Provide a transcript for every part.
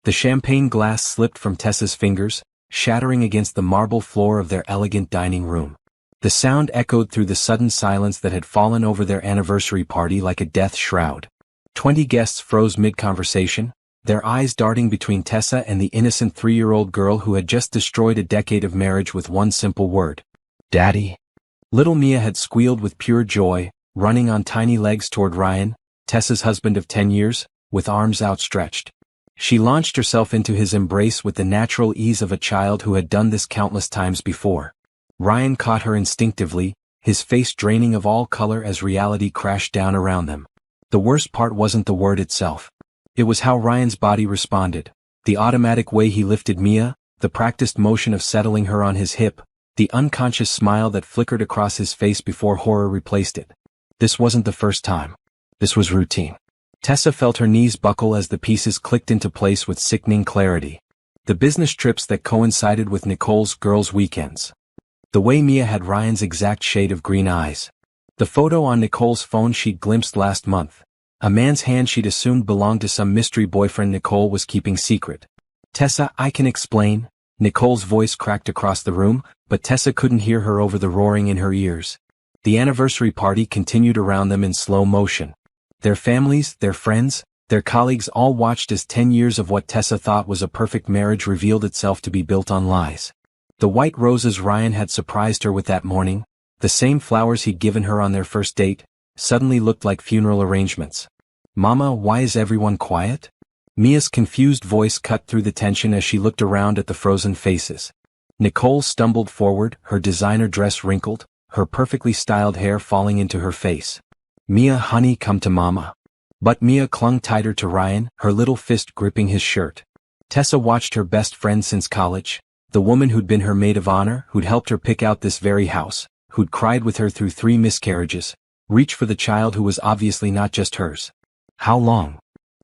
The champagne glass slipped from Tessa's fingers, shattering against the marble floor of their elegant dining room. The sound echoed through the sudden silence that had fallen over their anniversary party like a death shroud. 20 guests froze mid-conversation, their eyes darting between Tessa and the innocent 3-year-old girl who had just destroyed a decade of marriage with one simple word. Daddy. Little Mia had squealed with pure joy, running on tiny legs toward Ryan, Tessa's husband of 10 years, with arms outstretched. She launched herself into his embrace with the natural ease of a child who had done this countless times before. Ryan caught her instinctively, his face draining of all color as reality crashed down around them. The worst part wasn't the word itself. It was how Ryan's body responded, the automatic way he lifted Mia, the practiced motion of settling her on his hip, the unconscious smile that flickered across his face before horror replaced it. This wasn't the first time. This was routine. Tessa felt her knees buckle as the pieces clicked into place with sickening clarity. The business trips that coincided with Nicole's girls' weekends. The way Mia had Ryan's exact shade of green eyes. The photo on Nicole's phone she'd glimpsed last month. A man's hand she'd assumed belonged to some mystery boyfriend Nicole was keeping secret. Tessa, I can explain. Nicole's voice cracked across the room, but Tessa couldn't hear her over the roaring in her ears. The anniversary party continued around them in slow motion. Their families, their friends, their colleagues all watched as 10 years of what Tessa thought was a perfect marriage revealed itself to be built on lies. The white roses Ryan had surprised her with that morning, the same flowers he'd given her on their first date, suddenly looked like funeral arrangements. Mama, why is everyone quiet? Mia's confused voice cut through the tension as she looked around at the frozen faces. Nicole stumbled forward, her designer dress wrinkled, her perfectly styled hair falling into her face. Mia, honey, come to Mama. But Mia clung tighter to Ryan, her little fist gripping his shirt. Tessa watched her best friend since college, the woman who'd been her maid of honor, who'd helped her pick out this very house, who'd cried with her through 3 miscarriages, reach for the child who was obviously not just hers. How long?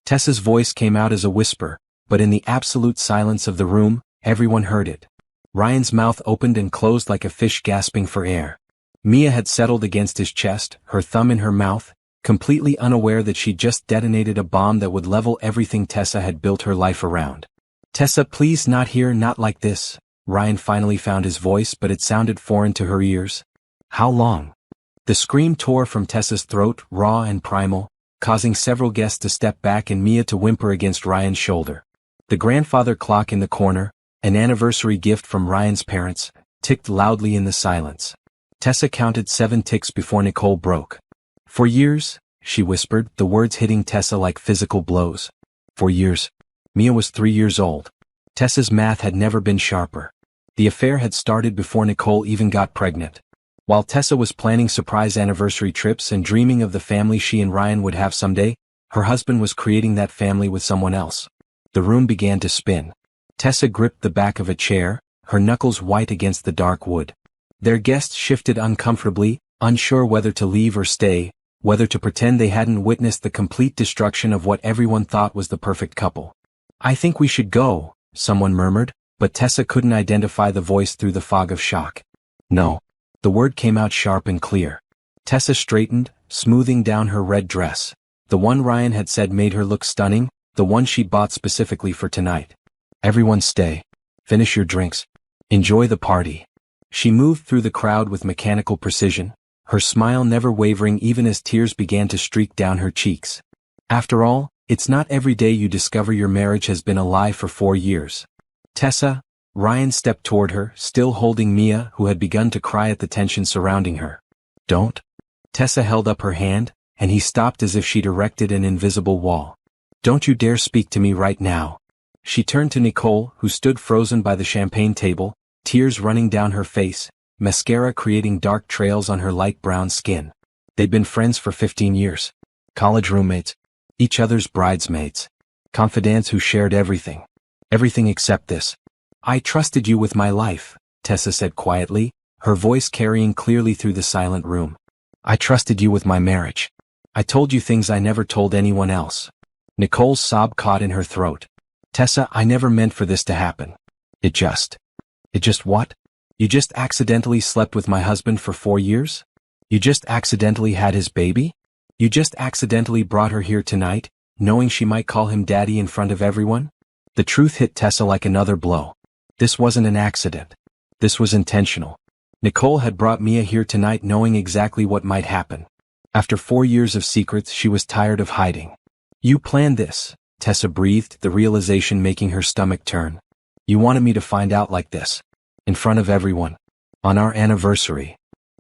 Tessa's voice came out as a whisper, but in the absolute silence of the room, everyone heard it. Ryan's mouth opened and closed like a fish gasping for air. Mia had settled against his chest, her thumb in her mouth, completely unaware that she'd just detonated a bomb that would level everything Tessa had built her life around. Tessa, please, not here, not like this. Ryan finally found his voice, but it sounded foreign to her ears. How long? The scream tore from Tessa's throat, raw and primal, causing several guests to step back and Mia to whimper against Ryan's shoulder. The grandfather clock in the corner, an anniversary gift from Ryan's parents, ticked loudly in the silence. Tessa counted 7 ticks before Nicole broke. For years, she whispered, the words hitting Tessa like physical blows. For years. Mia was 3 years old. Tessa's math had never been sharper. The affair had started before Nicole even got pregnant. While Tessa was planning surprise anniversary trips and dreaming of the family she and Ryan would have someday, her husband was creating that family with someone else. The room began to spin. Tessa gripped the back of a chair, her knuckles white against the dark wood. Their guests shifted uncomfortably, unsure whether to leave or stay, whether to pretend they hadn't witnessed the complete destruction of what everyone thought was the perfect couple. I think we should go, someone murmured, but Tessa couldn't identify the voice through the fog of shock. No. The word came out sharp and clear. Tessa straightened, smoothing down her red dress. The one Ryan had said made her look stunning, the one she'd bought specifically for tonight. Everyone stay. Finish your drinks. Enjoy the party. She moved through the crowd with mechanical precision, her smile never wavering even as tears began to streak down her cheeks. After all, it's not every day you discover your marriage has been a lie for 4 years. Tessa, Ryan stepped toward her, still holding Mia, who had begun to cry at the tension surrounding her. Don't. Tessa held up her hand, and he stopped as if she'd erected an invisible wall. Don't you dare speak to me right now. She turned to Nicole, who stood frozen by the champagne table, tears running down her face, mascara creating dark trails on her light brown skin. They'd been friends for 15 years. College roommates. Each other's bridesmaids. Confidants who shared everything. Everything except this. I trusted you with my life, Tessa said quietly, her voice carrying clearly through the silent room. I trusted you with my marriage. I told you things I never told anyone else. Nicole's sob caught in her throat. Tessa, I never meant for this to happen. It just what? You just accidentally slept with my husband for 4 years? You just accidentally had his baby? You just accidentally brought her here tonight, knowing she might call him daddy in front of everyone? The truth hit Tessa like another blow. This wasn't an accident. This was intentional. Nicole had brought Mia here tonight knowing exactly what might happen. After 4 years of secrets, she was tired of hiding. You planned this, Tessa breathed, the realization making her stomach turn. You wanted me to find out like this. In front of everyone. On our anniversary.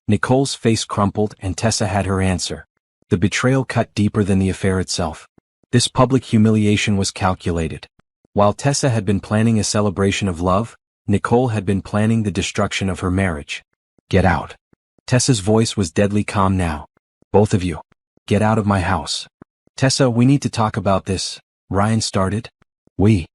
Nicole's face crumpled and Tessa had her answer. The betrayal cut deeper than the affair itself. This public humiliation was calculated. While Tessa had been planning a celebration of love, Nicole had been planning the destruction of her marriage. Get out. Tessa's voice was deadly calm now. Both of you. Get out of my house. Tessa, we need to talk about this, Ryan started. We.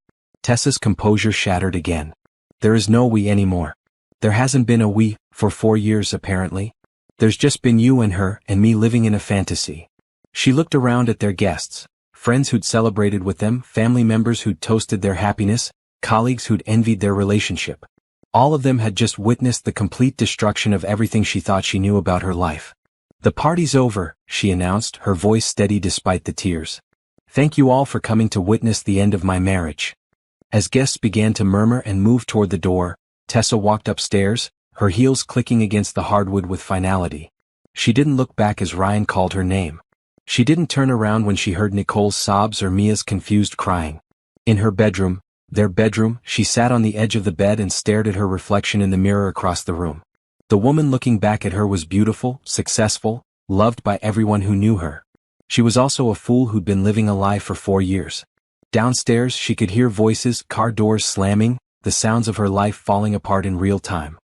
Tessa's composure shattered again. There is no we anymore. There hasn't been a we, for 4 years apparently. There's just been you and her and me living in a fantasy. She looked around at their guests, friends who'd celebrated with them, family members who'd toasted their happiness, colleagues who'd envied their relationship. All of them had just witnessed the complete destruction of everything she thought she knew about her life. The party's over, she announced, her voice steady despite the tears. Thank you all for coming to witness the end of my marriage. As guests began to murmur and move toward the door, Tessa walked upstairs, her heels clicking against the hardwood with finality. She didn't look back as Ryan called her name. She didn't turn around when she heard Nicole's sobs or Mia's confused crying. In her bedroom, their bedroom, she sat on the edge of the bed and stared at her reflection in the mirror across the room. The woman looking back at her was beautiful, successful, loved by everyone who knew her. She was also a fool who'd been living a lie for 4 years. Downstairs, she could hear voices, car doors slamming, the sounds of her life falling apart in real time.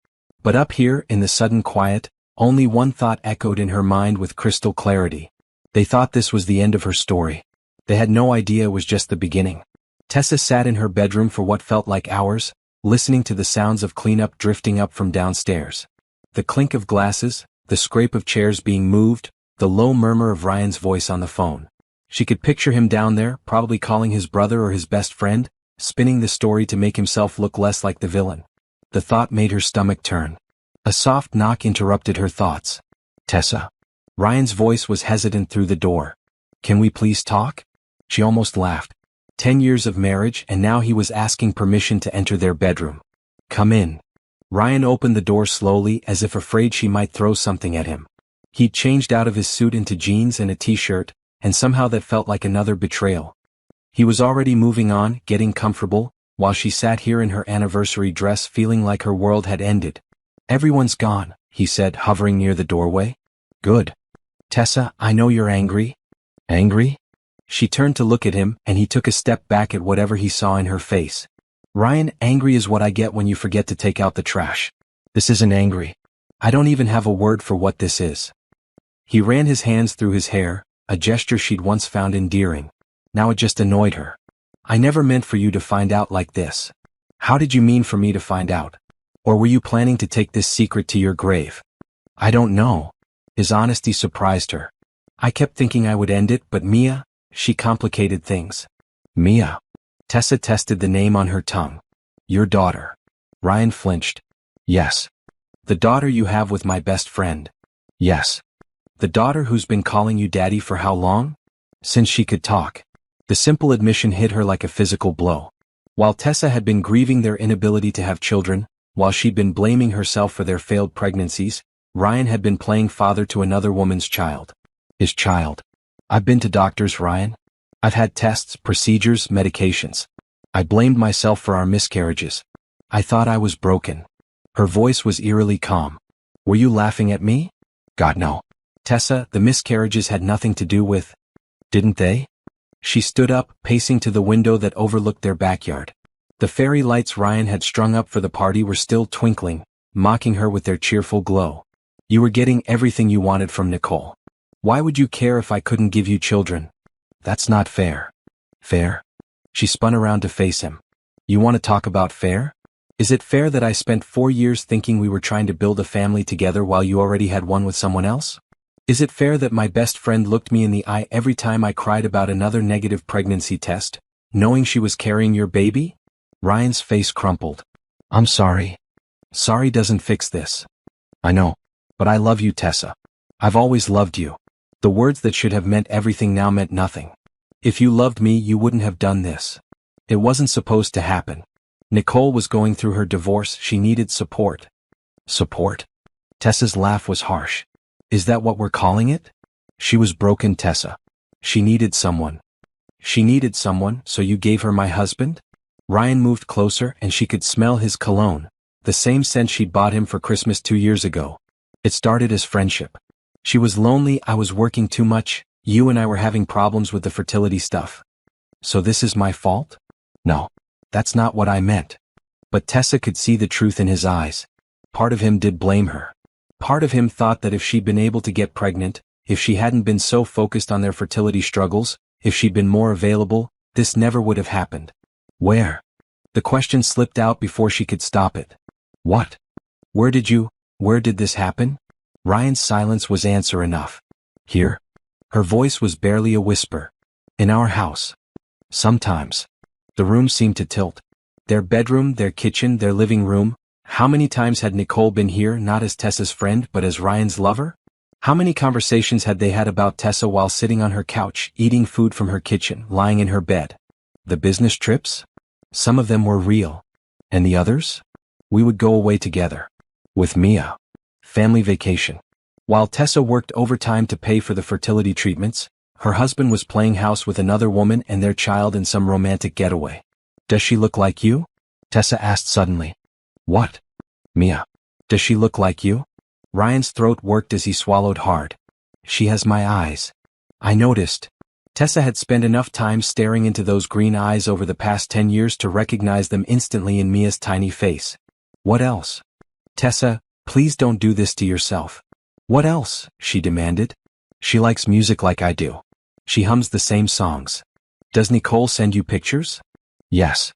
But up here, in the sudden quiet, only one thought echoed in her mind with crystal clarity. They thought this was the end of her story. They had no idea it was just the beginning. Tessa sat in her bedroom for what felt like hours, listening to the sounds of cleanup drifting up from downstairs. The clink of glasses, the scrape of chairs being moved, the low murmur of Ryan's voice on the phone. She could picture him down there, probably calling his brother or his best friend, spinning the story to make himself look less like the villain. The thought made her stomach turn. A soft knock interrupted her thoughts. Tessa. Ryan's voice was hesitant through the door. Can we please talk? She almost laughed. 10 years of marriage and now he was asking permission to enter their bedroom. Come in. Ryan opened the door slowly as if afraid she might throw something at him. He'd changed out of his suit into jeans and a t-shirt, and somehow that felt like another betrayal. He was already moving on, getting comfortable, while she sat here in her anniversary dress feeling like her world had ended. Everyone's gone, he said, hovering near the doorway. Good. Tessa, I know you're angry. Angry? She turned to look at him, and he took a step back at whatever he saw in her face. Ryan, angry is what I get when you forget to take out the trash. This isn't angry. I don't even have a word for what this is. He ran his hands through his hair, a gesture she'd once found endearing. Now it just annoyed her. I never meant for you to find out like this. How did you mean for me to find out? Or were you planning to take this secret to your grave? I don't know. His honesty surprised her. I kept thinking I would end it, but Mia, she complicated things. Mia. Tessa tested the name on her tongue. Your daughter. Ryan flinched. Yes. The daughter you have with my best friend. Yes. The daughter who's been calling you daddy for how long? Since she could talk. The simple admission hit her like a physical blow. While Tessa had been grieving their inability to have children, while she'd been blaming herself for their failed pregnancies, Ryan had been playing father to another woman's child. His child. I've been to doctors, Ryan. I've had tests, procedures, medications. I blamed myself for our miscarriages. I thought I was broken. Her voice was eerily calm. Were you laughing at me? God, no. Tessa, the miscarriages had nothing to do with... Didn't they? She stood up, pacing to the window that overlooked their backyard. The fairy lights Ryan had strung up for the party were still twinkling, mocking her with their cheerful glow. You were getting everything you wanted from Nicole. Why would you care if I couldn't give you children? That's not fair. Fair? She spun around to face him. You want to talk about fair? Is it fair that I spent 4 years thinking we were trying to build a family together while you already had one with someone else? Is it fair that my best friend looked me in the eye every time I cried about another negative pregnancy test, knowing she was carrying your baby? Ryan's face crumpled. I'm sorry. Sorry doesn't fix this. I know. But I love you, Tessa. I've always loved you. The words that should have meant everything now meant nothing. If you loved me, you wouldn't have done this. It wasn't supposed to happen. Nicole was going through her divorce, she needed support. Support? Tessa's laugh was harsh. Is that what we're calling it? She was broken, Tessa. She needed someone. She needed someone, so you gave her my husband? Ryan moved closer and she could smell his cologne, the same scent she'd bought him for Christmas 2 years ago. It started as friendship. She was lonely, I was working too much, you and I were having problems with the fertility stuff. So this is my fault? No. That's not what I meant. But Tessa could see the truth in his eyes. Part of him did blame her. Part of him thought that if she'd been able to get pregnant, if she hadn't been so focused on their fertility struggles, if she'd been more available, this never would have happened. Where? The question slipped out before she could stop it. What? Where did this happen? Ryan's silence was answer enough. Here? Her voice was barely a whisper. In our house. Sometimes. The room seemed to tilt. Their bedroom, their kitchen, their living room. How many times had Nicole been here not as Tessa's friend but as Ryan's lover? How many conversations had they had about Tessa while sitting on her couch, eating food from her kitchen, lying in her bed? The business trips? Some of them were real. And the others? We would go away together. With Mia. Family vacation. While Tessa worked overtime to pay for the fertility treatments, her husband was playing house with another woman and their child in some romantic getaway. Does she look like you? Tessa asked suddenly. What? Mia. Does she look like you? Ryan's throat worked as he swallowed hard. She has my eyes. I noticed. Tessa had spent enough time staring into those green eyes over the past 10 years to recognize them instantly in Mia's tiny face. What else? Tessa, please don't do this to yourself. What else? She demanded. She likes music like I do. She hums the same songs. Does Nicole send you pictures? Yes.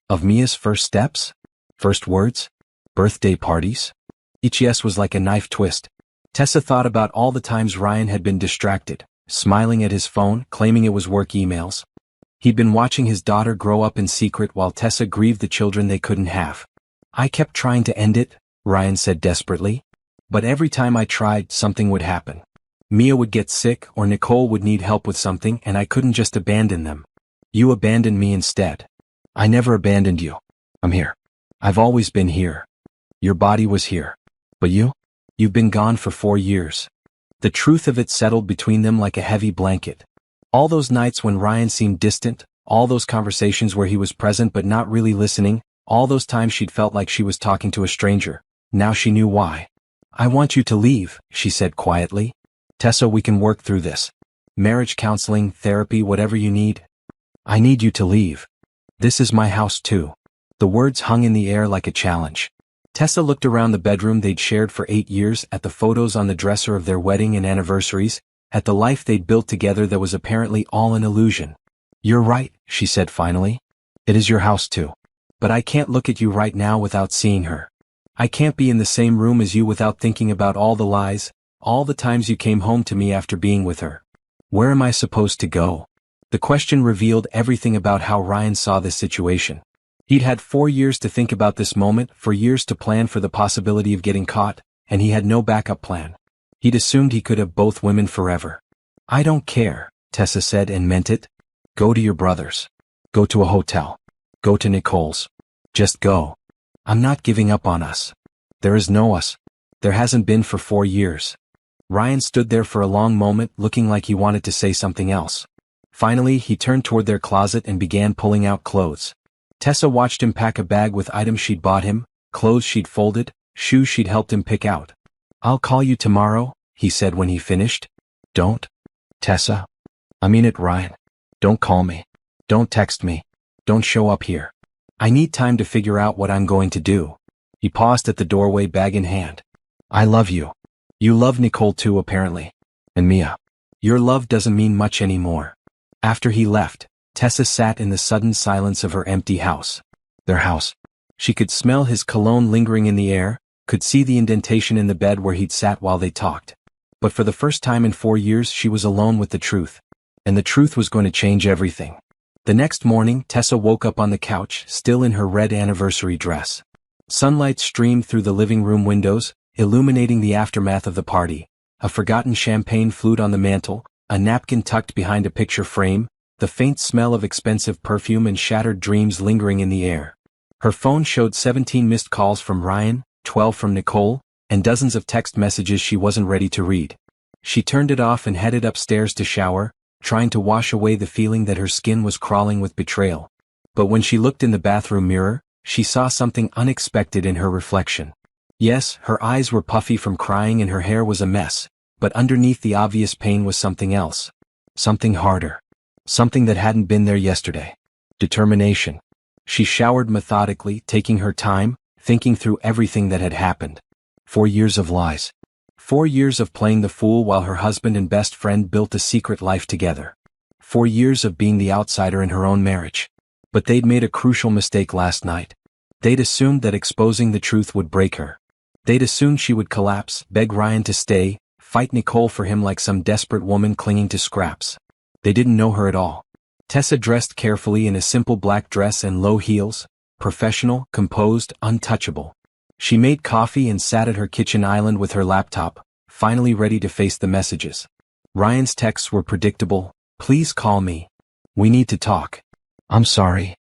Of Mia's first steps? First words? Birthday parties? Each yes was like a knife twist. Tessa thought about all the times Ryan had been distracted, smiling at his phone, claiming it was work emails. He'd been watching his daughter grow up in secret while Tessa grieved the children they couldn't have. I kept trying to end it, Ryan said desperately. But every time I tried, something would happen. Mia would get sick or Nicole would need help with something and I couldn't just abandon them. You abandoned me instead. I never abandoned you. I'm here. I've always been here. Your body was here. But you've been gone for 4 years. The truth of it settled between them like a heavy blanket. All those nights when Ryan seemed distant, all those conversations where he was present but not really listening, all those times she'd felt like she was talking to a stranger. Now she knew why. I want you to leave, she said quietly. Tessa, we can work through this. Marriage counseling, therapy, whatever you need. I need you to leave. This is my house too. The words hung in the air like a challenge. Tessa looked around the bedroom they'd shared for 8 years, at the photos on the dresser of their wedding and anniversaries, at the life they'd built together that was apparently all an illusion. You're right, she said finally. It is your house too. But I can't look at you right now without seeing her. I can't be in the same room as you without thinking about all the lies, all the times you came home to me after being with her. Where am I supposed to go? The question revealed everything about how Ryan saw this situation. He'd had 4 years to think about this moment, 4 years to plan for the possibility of getting caught, and he had no backup plan. He'd assumed he could have both women forever. I don't care, Tessa said and meant it. Go to your brother's. Go to a hotel. Go to Nicole's. Just go. I'm not giving up on us. There is no us. There hasn't been for 4 years. Ryan stood there for a long moment, looking like he wanted to say something else. Finally, he turned toward their closet and began pulling out clothes. Tessa watched him pack a bag with items she'd bought him, clothes she'd folded, shoes she'd helped him pick out. I'll call you tomorrow, he said when he finished. Don't. Tessa. I mean it, Ryan. Don't call me. Don't text me. Don't show up here. I need time to figure out what I'm going to do. He paused at the doorway, bag in hand. I love you. You love Nicole too, apparently. And Mia. Your love doesn't mean much anymore. After he left, Tessa sat in the sudden silence of her empty house. Their house. She could smell his cologne lingering in the air, could see the indentation in the bed where he'd sat while they talked. But for the first time in 4 years she was alone with the truth. And the truth was going to change everything. The next morning, Tessa woke up on the couch, still in her red anniversary dress. Sunlight streamed through the living room windows, illuminating the aftermath of the party. A forgotten champagne flute on the mantel, a napkin tucked behind a picture frame, the faint smell of expensive perfume and shattered dreams lingering in the air. Her phone showed 17 missed calls from Ryan, 12 from Nicole, and dozens of text messages she wasn't ready to read. She turned it off and headed upstairs to shower, trying to wash away the feeling that her skin was crawling with betrayal. But when she looked in the bathroom mirror, she saw something unexpected in her reflection. Yes, her eyes were puffy from crying and her hair was a mess, but underneath the obvious pain was something else. Something harder. Something that hadn't been there yesterday. Determination. She showered methodically, taking her time, thinking through everything that had happened. 4 years of lies. 4 years of playing the fool while her husband and best friend built a secret life together. 4 years of being the outsider in her own marriage. But they'd made a crucial mistake last night. They'd assumed that exposing the truth would break her. They'd assumed she would collapse, beg Ryan to stay, fight Nicole for him like some desperate woman clinging to scraps. They didn't know her at all. Tessa dressed carefully in a simple black dress and low heels, professional, composed, untouchable. She made coffee and sat at her kitchen island with her laptop, finally ready to face the messages. Ryan's texts were predictable. Please call me. We need to talk. I'm sorry.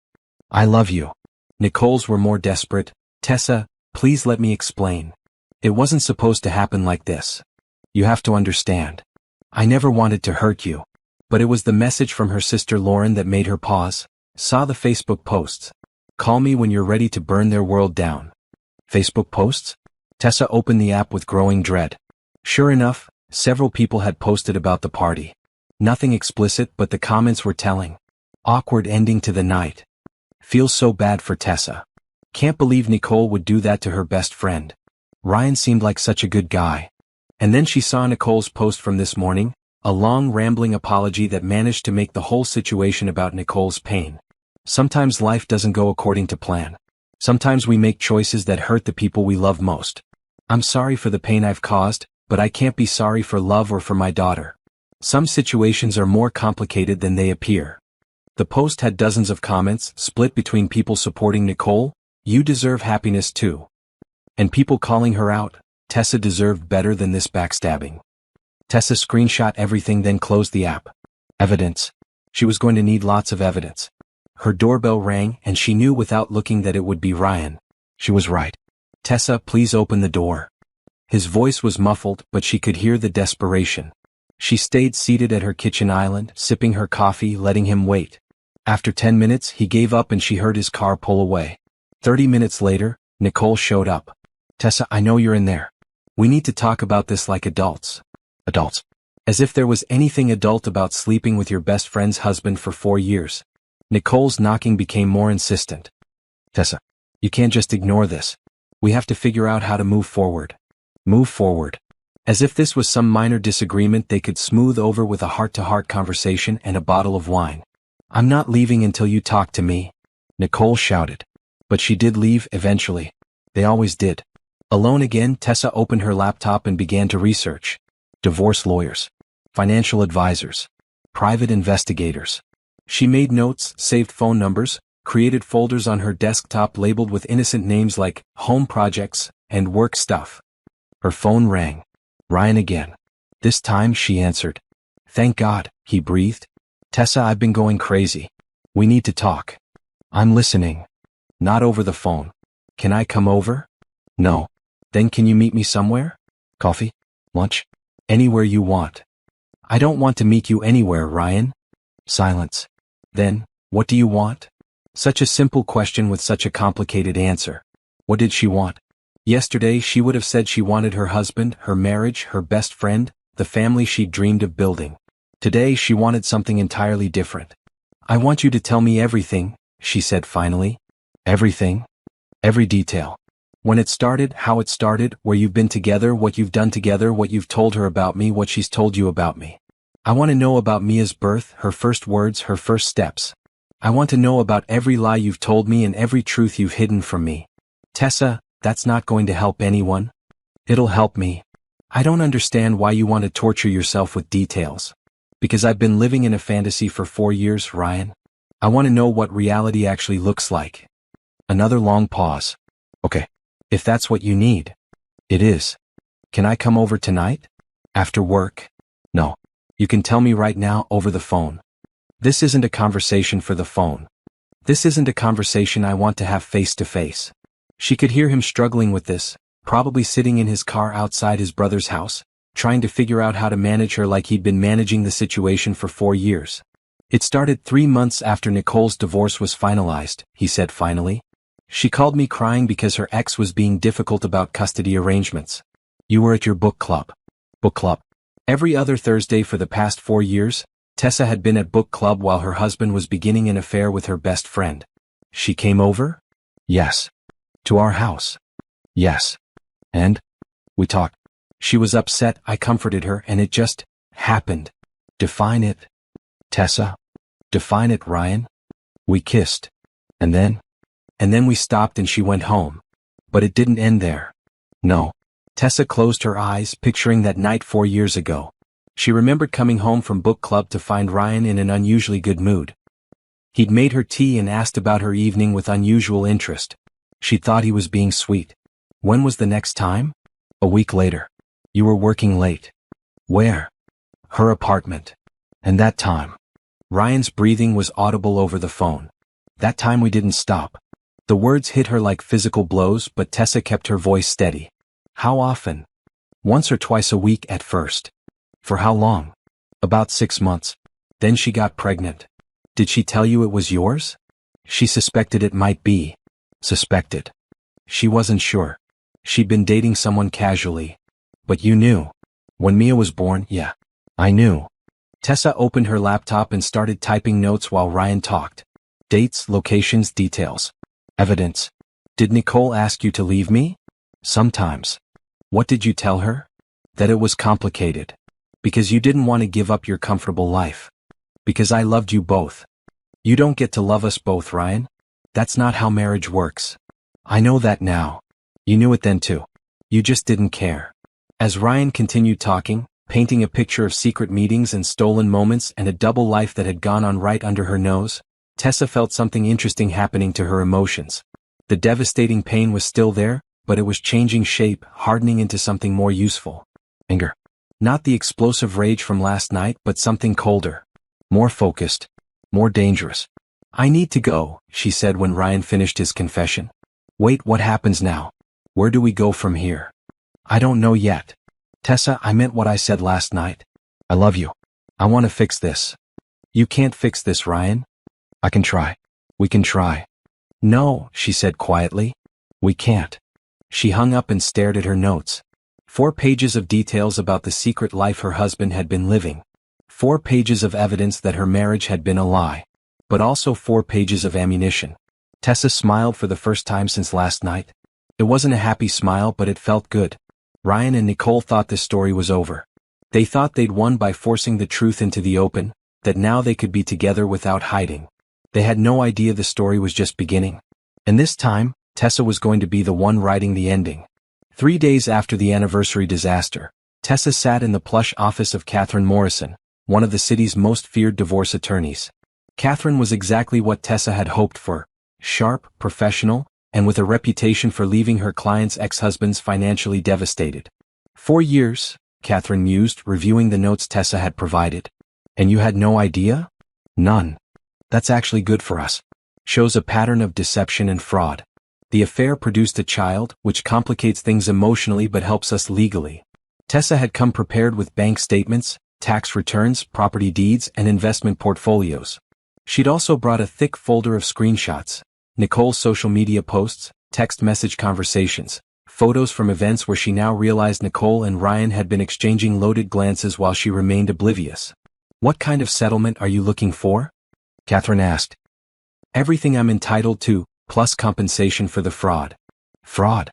I love you. Nicole's were more desperate. Tessa, please let me explain. It wasn't supposed to happen like this. You have to understand. I never wanted to hurt you. But it was the message from her sister Lauren that made her pause. Saw the Facebook posts. Call me when you're ready to burn their world down. Facebook posts? Tessa opened the app with growing dread. Sure enough, several people had posted about the party. Nothing explicit, but the comments were telling. Awkward ending to the night. Feels so bad for Tessa. Can't believe Nicole would do that to her best friend. Ryan seemed like such a good guy. And then she saw Nicole's post from this morning, a long rambling apology that managed to make the whole situation about Nicole's pain. Sometimes life doesn't go according to plan. Sometimes we make choices that hurt the people we love most. I'm sorry for the pain I've caused, but I can't be sorry for love or for my daughter. Some situations are more complicated than they appear. The post had dozens of comments, split between people supporting Nicole, you deserve happiness too. And people calling her out, Tessa deserved better than this backstabbing. Tessa screenshot everything, then closed the app. Evidence. She was going to need lots of evidence. Her doorbell rang and she knew without looking that it would be Ryan. She was right. Tessa, please open the door. His voice was muffled, but she could hear the desperation. She stayed seated at her kitchen island, sipping her coffee, letting him wait. After 10 minutes, he gave up and she heard his car pull away. 30 minutes later, Nicole showed up. Tessa, I know you're in there. We need to talk about this like adults. Adults. As if there was anything adult about sleeping with your best friend's husband for 4 years. Nicole's knocking became more insistent. Tessa, you can't just ignore this. We have to figure out how to move forward. Move forward. As if this was some minor disagreement they could smooth over with a heart-to-heart conversation and a bottle of wine. I'm not leaving until you talk to me, Nicole shouted. But she did leave eventually. They always did. Alone again, Tessa opened her laptop and began to research. Divorce lawyers. Financial advisors. Private investigators. She made notes, saved phone numbers, created folders on her desktop labeled with innocent names like home projects and work stuff. Her phone rang. Ryan again. This time she answered. Thank God, he breathed. Tessa, I've been going crazy. We need to talk. I'm listening. Not over the phone. Can I come over? No. Then can you meet me somewhere? Coffee? Lunch? Anywhere you want. I don't want to meet you anywhere, Ryan. Silence. Then, what do you want? Such a simple question with such a complicated answer. What did she want? Yesterday she would have said she wanted her husband, her marriage, her best friend, the family she'd dreamed of building. Today she wanted something entirely different. I want you to tell me everything, she said finally. Everything. Every detail. When it started, how it started, where you've been together, what you've done together, what you've told her about me, what she's told you about me. I want to know about Mia's birth, her first words, her first steps. I want to know about every lie you've told me and every truth you've hidden from me. Tessa, that's not going to help anyone. It'll help me. I don't understand why you want to torture yourself with details. Because I've been living in a fantasy for 4 years, Ryan. I want to know what reality actually looks like. Another long pause. Okay. If that's what you need. It is. Can I come over tonight? After work? No. You can tell me right now over the phone. This isn't a conversation for the phone. This isn't a conversation I want to have face to face. She could hear him struggling with this, probably sitting in his car outside his brother's house, trying to figure out how to manage her like he'd been managing the situation for 4 years. It started 3 months after Nicole's divorce was finalized, he said finally. She called me crying because her ex was being difficult about custody arrangements. You were at your book club. Book club. Every other Thursday for the past 4 years, Tessa had been at book club while her husband was beginning an affair with her best friend. She came over? Yes. To our house? Yes. And? We talked. She was upset, I comforted her, and it just happened. Define it. Tessa? Define it, Ryan. We kissed. And then we stopped and she went home. But it didn't end there. No. Tessa closed her eyes, picturing that night 4 years ago. She remembered coming home from book club to find Ryan in an unusually good mood. He'd made her tea and asked about her evening with unusual interest. She thought he was being sweet. When was the next time? A week later. You were working late. Where? Her apartment. And that time. Ryan's breathing was audible over the phone. That time we didn't stop. The words hit her like physical blows, but Tessa kept her voice steady. How often? Once or twice a week at first. For how long? About 6 months. Then she got pregnant. Did she tell you it was yours? She suspected it might be. Suspected. She wasn't sure. She'd been dating someone casually. But you knew. When Mia was born, yeah. I knew. Tessa opened her laptop and started typing notes while Ryan talked. Dates, locations, details. Evidence. Did Nicole ask you to leave me? Sometimes. What did you tell her? That it was complicated. Because you didn't want to give up your comfortable life. Because I loved you both. You don't get to love us both, Ryan. That's not how marriage works. I know that now. You knew it then too. You just didn't care. As Ryan continued talking, painting a picture of secret meetings and stolen moments and a double life that had gone on right under her nose, Tessa felt something interesting happening to her emotions. The devastating pain was still there, but it was changing shape, hardening into something more useful. Anger. Not the explosive rage from last night, but something colder. More focused. More dangerous. I need to go, she said when Ryan finished his confession. Wait, what happens now? Where do we go from here? I don't know yet. Tessa, I meant what I said last night. I love you. I want to fix this. You can't fix this, Ryan. I can try. We can try. No, she said quietly. We can't. She hung up and stared at her notes. 4 pages of details about the secret life her husband had been living. 4 pages of evidence that her marriage had been a lie. But also 4 pages of ammunition. Tessa smiled for the first time since last night. It wasn't a happy smile, but it felt good. Ryan and Nicole thought this story was over. They thought they'd won by forcing the truth into the open, that now they could be together without hiding. They had no idea the story was just beginning. And this time, Tessa was going to be the one writing the ending. 3 days after the anniversary disaster, Tessa sat in the plush office of Catherine Morrison, one of the city's most feared divorce attorneys. Catherine was exactly what Tessa had hoped for, sharp, professional, and with a reputation for leaving her clients' ex-husbands financially devastated. 4 years, Catherine mused, reviewing the notes Tessa had provided. And you had no idea? None. That's actually good for us. Shows a pattern of deception and fraud. The affair produced a child, which complicates things emotionally but helps us legally. Tessa had come prepared with bank statements, tax returns, property deeds, and investment portfolios. She'd also brought a thick folder of screenshots, Nicole's social media posts, text message conversations, photos from events where she now realized Nicole and Ryan had been exchanging loaded glances while she remained oblivious. What kind of settlement are you looking for? Catherine asked. Everything I'm entitled to, plus compensation for the fraud. Fraud?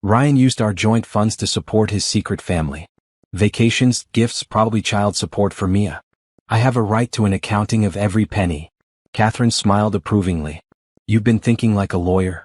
Ryan used our joint funds to support his secret family. Vacations, gifts, probably child support for Mia. I have a right to an accounting of every penny. Catherine smiled approvingly. You've been thinking like a lawyer.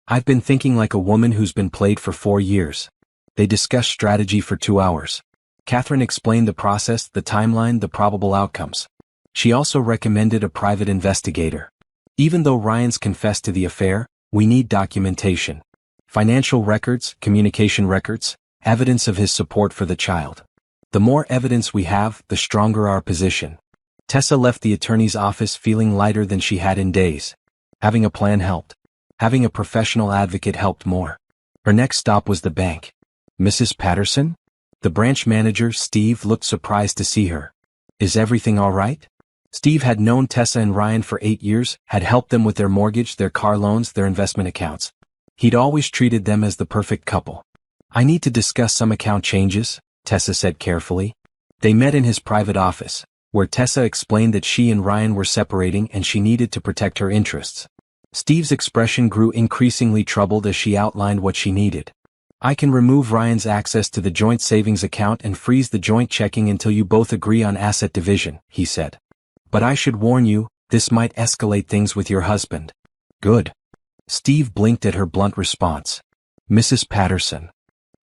I've been thinking like a woman who's been played for 4 years. They discussed strategy for 2 hours. Catherine explained the process, the timeline, the probable outcomes. She also recommended a private investigator. Even though Ryan's confessed to the affair, we need documentation. Financial records, communication records, evidence of his support for the child. The more evidence we have, the stronger our position. Tessa left the attorney's office feeling lighter than she had in days. Having a plan helped. Having a professional advocate helped more. Her next stop was the bank. Mrs. Patterson? The branch manager, Steve, looked surprised to see her. Is everything all right? Steve had known Tessa and Ryan for 8 years, had helped them with their mortgage, their car loans, their investment accounts. He'd always treated them as the perfect couple. I need to discuss some account changes, Tessa said carefully. They met in his private office, where Tessa explained that she and Ryan were separating and she needed to protect her interests. Steve's expression grew increasingly troubled as she outlined what she needed. I can remove Ryan's access to the joint savings account and freeze the joint checking until you both agree on asset division, he said. But I should warn you, this might escalate things with your husband. Good. Steve blinked at her blunt response. Mrs. Patterson.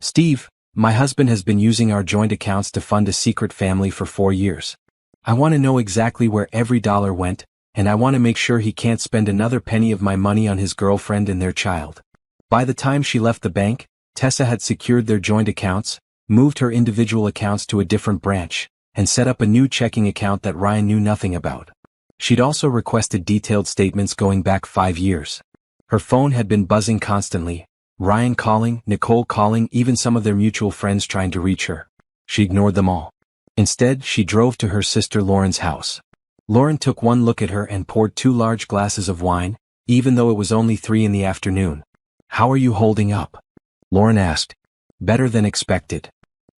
Steve, my husband has been using our joint accounts to fund a secret family for 4 years. I want to know exactly where every dollar went, and I want to make sure he can't spend another penny of my money on his girlfriend and their child. By the time she left the bank, Tessa had secured their joint accounts, moved her individual accounts to a different branch, and set up a new checking account that Ryan knew nothing about. She'd also requested detailed statements going back 5 years. Her phone had been buzzing constantly, Ryan calling, Nicole calling, even some of their mutual friends trying to reach her. She ignored them all. Instead, she drove to her sister Lauren's house. Lauren took one look at her and poured 2 large glasses of wine, even though it was only 3 in the afternoon. How are you holding up? Lauren asked. Better than expected.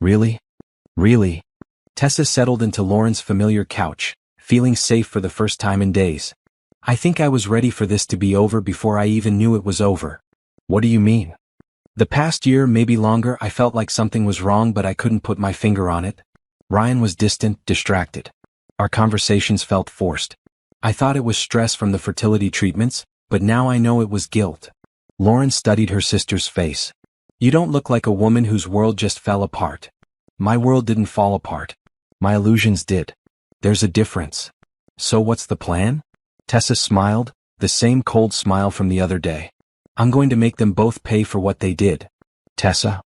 Really? Really? Tessa settled into Lauren's familiar couch, feeling safe for the first time in days. I think I was ready for this to be over before I even knew it was over. What do you mean? The past year, maybe longer, I felt like something was wrong but I couldn't put my finger on it. Ryan was distant, distracted. Our conversations felt forced. I thought it was stress from the fertility treatments, but now I know it was guilt. Lauren studied her sister's face. You don't look like a woman whose world just fell apart. My world didn't fall apart. My illusions did. There's a difference. So what's the plan? Tessa smiled, the same cold smile from the other day. I'm going to make them both pay for what they did. Tessa?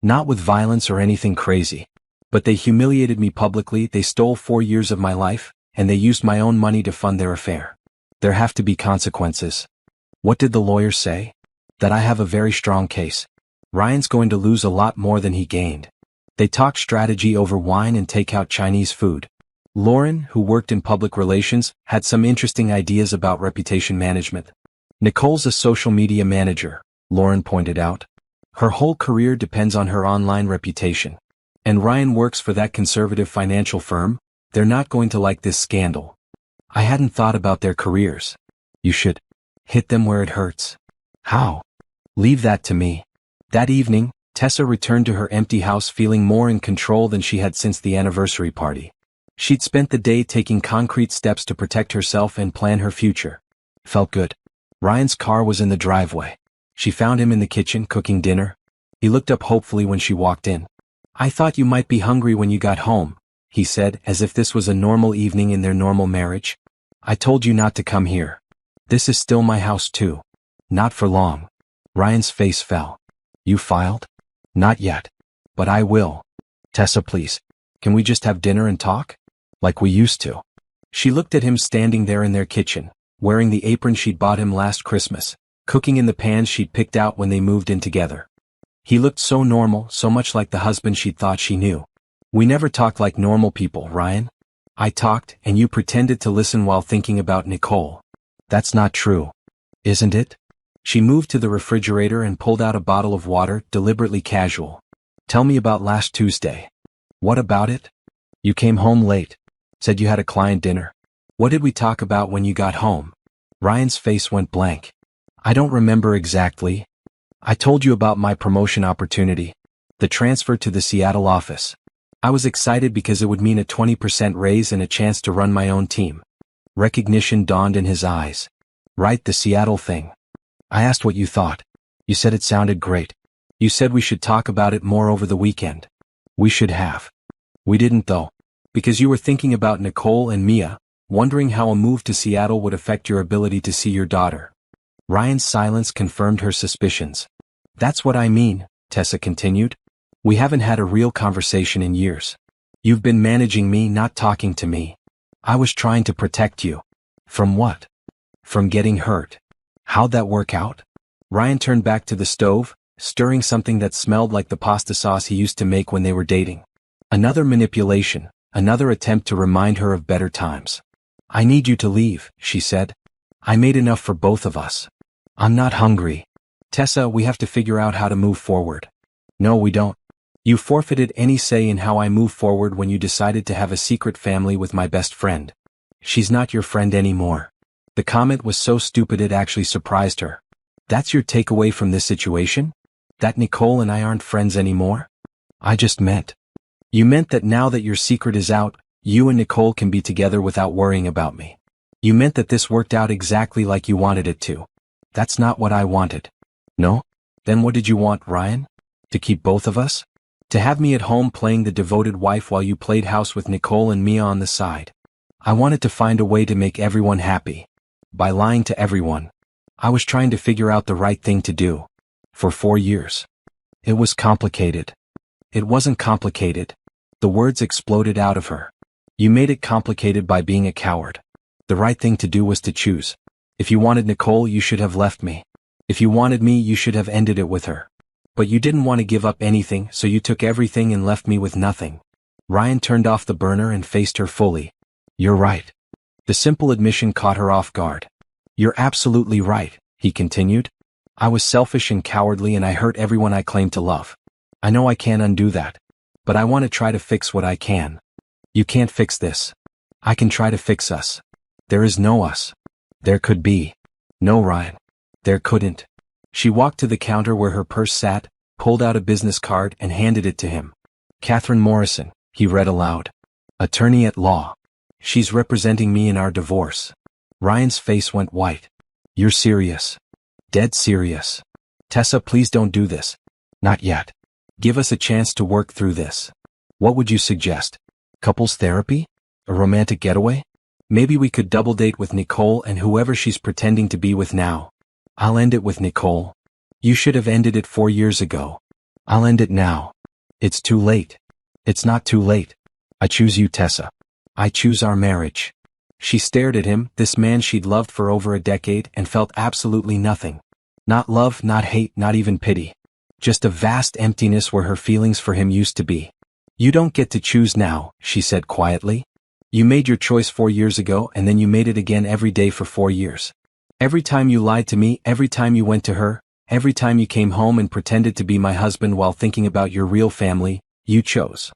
Not with violence or anything crazy. But they humiliated me publicly, they stole 4 years of my life, and they used my own money to fund their affair. There have to be consequences. What did the lawyer say? That I have a very strong case. Ryan's going to lose a lot more than he gained. They talked strategy over wine and takeout Chinese food. Lauren, who worked in public relations, had some interesting ideas about reputation management. Nicole's a social media manager, Lauren pointed out. Her whole career depends on her online reputation. And Ryan works for that conservative financial firm. They're not going to like this scandal. I hadn't thought about their careers. You should hit them where it hurts. How? Leave that to me. That evening, Tessa returned to her empty house feeling more in control than she had since the anniversary party. She'd spent the day taking concrete steps to protect herself and plan her future. Felt good. Ryan's car was in the driveway. She found him in the kitchen cooking dinner. He looked up hopefully when she walked in. I thought you might be hungry when you got home, he said, as if this was a normal evening in their normal marriage. I told you not to come here. This is still my house too. Not for long. Ryan's face fell. You filed? Not yet. But I will. Tessa, please. Can we just have dinner and talk? Like we used to. She looked at him standing there in their kitchen, wearing the apron she'd bought him last Christmas, cooking in the pans she'd picked out when they moved in together. He looked so normal, so much like the husband she'd thought she knew. We never talked like normal people, Ryan. I talked, and you pretended to listen while thinking about Nicole. That's not true. Isn't it? She moved to the refrigerator and pulled out a bottle of water, deliberately casual. Tell me about last Tuesday. What about it? You came home late. Said you had a client dinner. What did we talk about when you got home? Ryan's face went blank. I don't remember exactly. I told you about my promotion opportunity. The transfer to the Seattle office. I was excited because it would mean a 20% raise and a chance to run my own team. Recognition dawned in his eyes. Right, the Seattle thing. I asked what you thought. You said it sounded great. You said we should talk about it more over the weekend. We should have. We didn't though. Because you were thinking about Nicole and Mia, wondering how a move to Seattle would affect your ability to see your daughter. Ryan's silence confirmed her suspicions. That's what I mean, Tessa continued. We haven't had a real conversation in years. You've been managing me, not talking to me. I was trying to protect you. From what? From getting hurt. How'd that work out? Ryan turned back to the stove, stirring something that smelled like the pasta sauce he used to make when they were dating. Another manipulation, another attempt to remind her of better times. I need you to leave, she said. I made enough for both of us. I'm not hungry. Tessa, we have to figure out how to move forward. No, we don't. You forfeited any say in how I move forward when you decided to have a secret family with my best friend. She's not your friend anymore. The comment was so stupid it actually surprised her. That's your takeaway from this situation? That Nicole and I aren't friends anymore? I just meant. You meant that now that your secret is out, you and Nicole can be together without worrying about me. You meant that this worked out exactly like you wanted it to. That's not what I wanted. No? Then what did you want, Ryan? To keep both of us? To have me at home playing the devoted wife while you played house with Nicole and Mia on the side? I wanted to find a way to make everyone happy. By lying to everyone. I was trying to figure out the right thing to do. For 4 years. It was complicated. It wasn't complicated. The words exploded out of her. You made it complicated by being a coward. The right thing to do was to choose. If you wanted Nicole, you should have left me. If you wanted me, you should have ended it with her. But you didn't want to give up anything, so you took everything and left me with nothing. Ryan turned off the burner and faced her fully. You're right. The simple admission caught her off guard. You're absolutely right, he continued. I was selfish and cowardly and I hurt everyone I claimed to love. I know I can't undo that. But I want to try to fix what I can. You can't fix this. I can try to fix us. There is no us. There could be. No, Ryan. There couldn't. She walked to the counter where her purse sat, pulled out a business card and handed it to him. Catherine Morrison, he read aloud. Attorney at law. She's representing me in our divorce. Ryan's face went white. You're serious. Dead serious. Tessa, please don't do this. Not yet. Give us a chance to work through this. What would you suggest? Couples therapy? A romantic getaway? Maybe we could double date with Nicole and whoever she's pretending to be with now. I'll end it with Nicole. You should have ended it 4 years ago. I'll end it now. It's too late. It's not too late. I choose you, Tessa. I choose our marriage. She stared at him, this man she'd loved for over a decade, and felt absolutely nothing. Not love, not hate, not even pity. Just a vast emptiness where her feelings for him used to be. You don't get to choose now, she said quietly. You made your choice 4 years ago and then you made it again every day for 4 years. Every time you lied to me, every time you went to her, every time you came home and pretended to be my husband while thinking about your real family, you chose.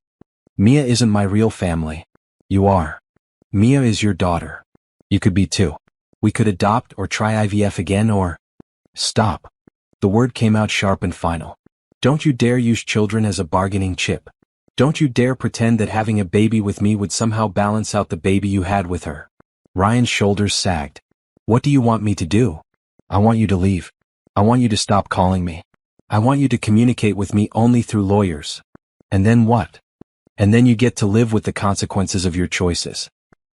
Mia isn't my real family. You are. Mia is your daughter. You could be too. We could adopt or try IVF again or... Stop. The word came out sharp and final. Don't you dare use children as a bargaining chip. Don't you dare pretend that having a baby with me would somehow balance out the baby you had with her. Ryan's shoulders sagged. What do you want me to do? I want you to leave. I want you to stop calling me. I want you to communicate with me only through lawyers. And then what? And then you get to live with the consequences of your choices.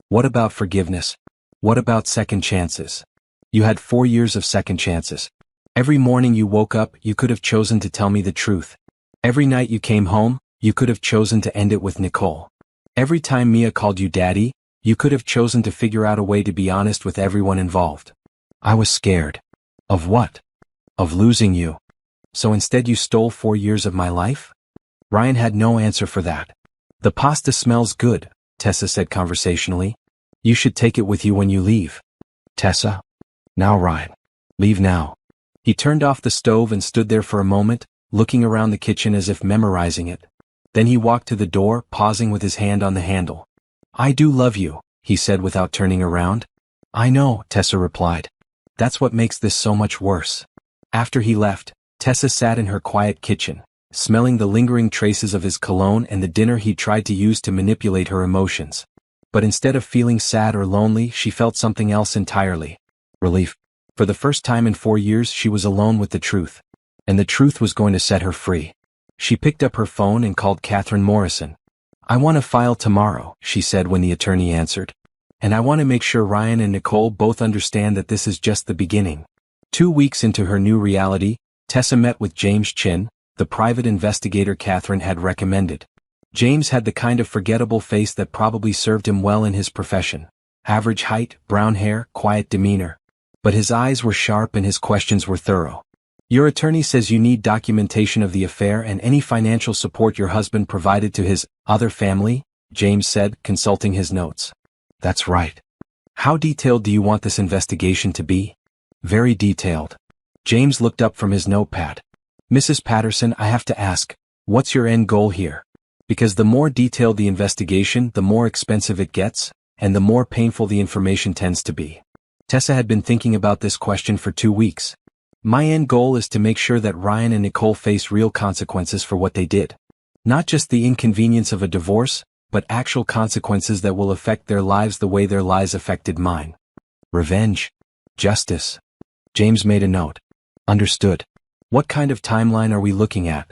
What about forgiveness? What about second chances? You had 4 years of second chances. Every morning you woke up, you could have chosen to tell me the truth. Every night you came home, you could have chosen to end it with Nicole. Every time Mia called you daddy, you could have chosen to figure out a way to be honest with everyone involved. I was scared. Of what? Of losing you. So instead you stole 4 years of my life? Ryan had no answer for that. The pasta smells good, Tessa said conversationally. You should take it with you when you leave. Tessa? Now, Ryan. Leave now. He turned off the stove and stood there for a moment, looking around the kitchen as if memorizing it. Then he walked to the door, pausing with his hand on the handle. I do love you, he said without turning around. I know, Tessa replied. That's what makes this so much worse. After he left, Tessa sat in her quiet kitchen, smelling the lingering traces of his cologne and the dinner he'd tried to use to manipulate her emotions. But instead of feeling sad or lonely, she felt something else entirely. Relief. For the first time in 4 years she was alone with the truth. And the truth was going to set her free. She picked up her phone and called Catherine Morrison. I want to file tomorrow, she said when the attorney answered. And I want to make sure Ryan and Nicole both understand that this is just the beginning. 2 weeks into her new reality, Tessa met with James Chin, the private investigator Catherine had recommended. James had the kind of forgettable face that probably served him well in his profession. Average height, brown hair, quiet demeanor. But his eyes were sharp and his questions were thorough. Your attorney says you need documentation of the affair and any financial support your husband provided to his other family, James said, consulting his notes. That's right. How detailed do you want this investigation to be? Very detailed. James looked up from his notepad. Mrs. Patterson, I have to ask, what's your end goal here? Because the more detailed the investigation, the more expensive it gets, and the more painful the information tends to be. Tessa had been thinking about this question for 2 weeks. My end goal is to make sure that Ryan and Nicole face real consequences for what they did. Not just the inconvenience of a divorce, but actual consequences that will affect their lives the way their lives affected mine. Revenge. Justice. James made a note. Understood. What kind of timeline are we looking at?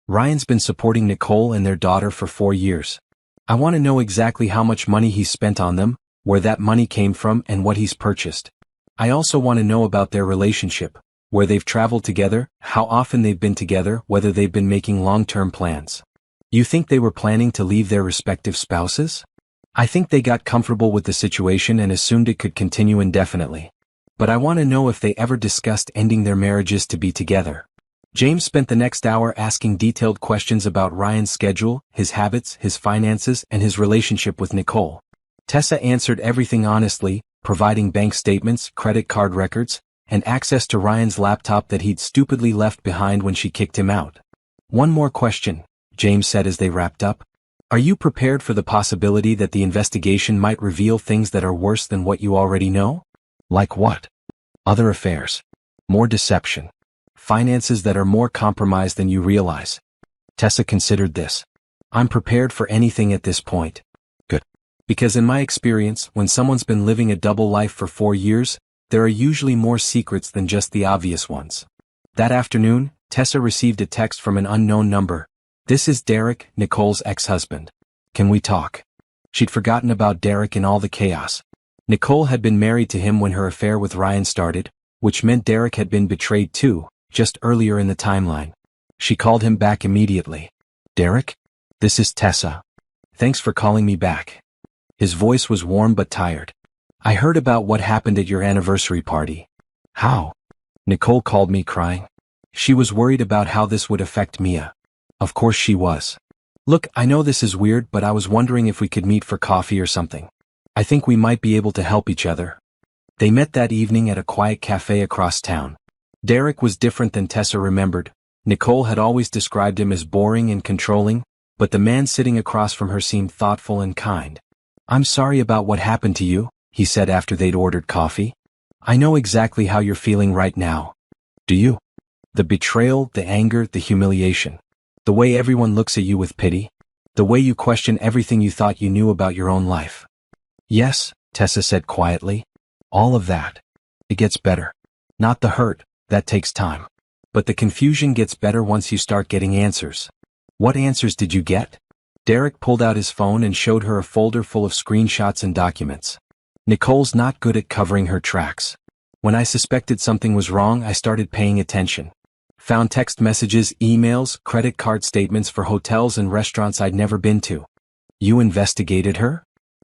Ryan's been supporting Nicole and their daughter for 4 years. I want to know exactly how much money he's spent on them, where that money came from and what he's purchased. I also want to know about their relationship, where they've traveled together, how often they've been together, whether they've been making long-term plans. You think they were planning to leave their respective spouses? I think they got comfortable with the situation and assumed it could continue indefinitely. But I want to know if they ever discussed ending their marriages to be together. James spent the next hour asking detailed questions about Ryan's schedule, his habits, his finances, and his relationship with Nicole. Tessa answered everything honestly, providing bank statements, credit card records, and access to Ryan's laptop that he'd stupidly left behind when she kicked him out. One more question, James said as they wrapped up. Are you prepared for the possibility that the investigation might reveal things that are worse than what you already know? Like what? Other affairs. More deception. Finances that are more compromised than you realize. Tessa considered this. I'm prepared for anything at this point. Good. Because in my experience, when someone's been living a double life for 4 years, there are usually more secrets than just the obvious ones. That afternoon, Tessa received a text from an unknown number. This is Derek, Nicole's ex-husband. Can we talk? She'd forgotten about Derek in all the chaos. Nicole had been married to him when her affair with Ryan started, which meant Derek had been betrayed too, just earlier in the timeline. She called him back immediately. Derek? This is Tessa. Thanks for calling me back. His voice was warm but tired. I heard about what happened at your anniversary party. How? Nicole called me crying. She was worried about how this would affect Mia. Of course she was. Look, I know this is weird, but I was wondering if we could meet for coffee or something. I think we might be able to help each other. They met that evening at a quiet cafe across town. Derek was different than Tessa remembered. Nicole had always described him as boring and controlling, but the man sitting across from her seemed thoughtful and kind. I'm sorry about what happened to you, he said after they'd ordered coffee. I know exactly how you're feeling right now. Do you? The betrayal, the anger, the humiliation. The way everyone looks at you with pity. The way you question everything you thought you knew about your own life. Yes, Tessa said quietly. All of that. It gets better. Not the hurt, that takes time. But the confusion gets better once you start getting answers. What answers did you get? Derek pulled out his phone and showed her a folder full of screenshots and documents. Nicole's not good at covering her tracks. When I suspected something was wrong, I started paying attention. Found text messages, emails, credit card statements for hotels and restaurants I'd never been to. You investigated her?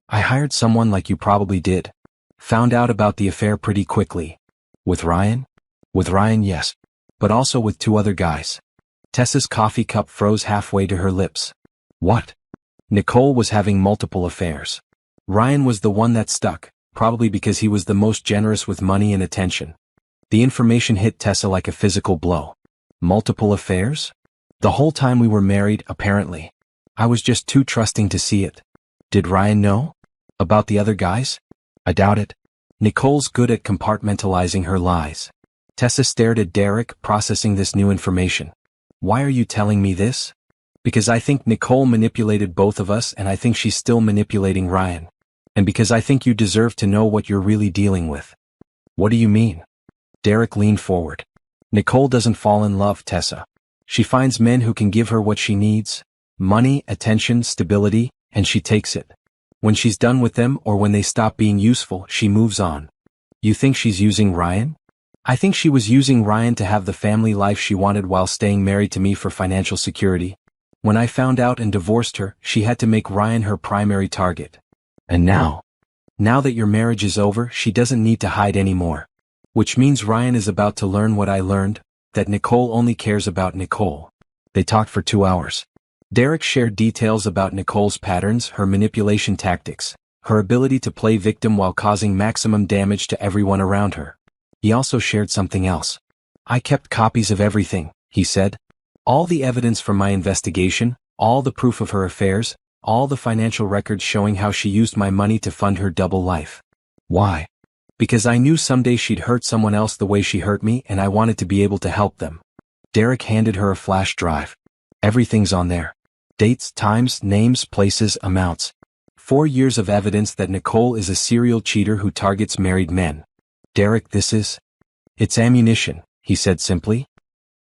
I hired someone like you probably did. Found out about the affair pretty quickly. With Ryan? With Ryan, yes. But also with 2 other guys. Tessa's coffee cup froze halfway to her lips. What? Nicole was having multiple affairs. Ryan was the one that stuck, probably because he was the most generous with money and attention. The information hit Tessa like a physical blow. Multiple affairs? The whole time we were married, apparently. I was just too trusting to see it. Did Ryan know? About the other guys? I doubt it. Nicole's good at compartmentalizing her lies. Tessa stared at Derek, processing this new information. Why are you telling me this? Because I think Nicole manipulated both of us and I think she's still manipulating Ryan. And because I think you deserve to know what you're really dealing with. What do you mean? Derek leaned forward. Nicole doesn't fall in love, Tessa. She finds men who can give her what she needs. Money, attention, stability, and she takes it. When she's done with them or when they stop being useful, she moves on. You think she's using Ryan? I think she was using Ryan to have the family life she wanted while staying married to me for financial security. When I found out and divorced her, she had to make Ryan her primary target. And now that your marriage is over, she doesn't need to hide anymore. Which means Ryan is about to learn what I learned, that Nicole only cares about Nicole. They talked for 2 hours. Derek shared details about Nicole's patterns, her manipulation tactics, her ability to play victim while causing maximum damage to everyone around her. He also shared something else. I kept copies of everything, he said. All the evidence from my investigation, all the proof of her affairs, all the financial records showing how she used my money to fund her double life. Why? Because I knew someday she'd hurt someone else the way she hurt me, and I wanted to be able to help them. Derek handed her a flash drive. Everything's on there. Dates, times, names, places, amounts. 4 years of evidence that Nicole is a serial cheater who targets married men. Derek, it's ammunition, he said simply.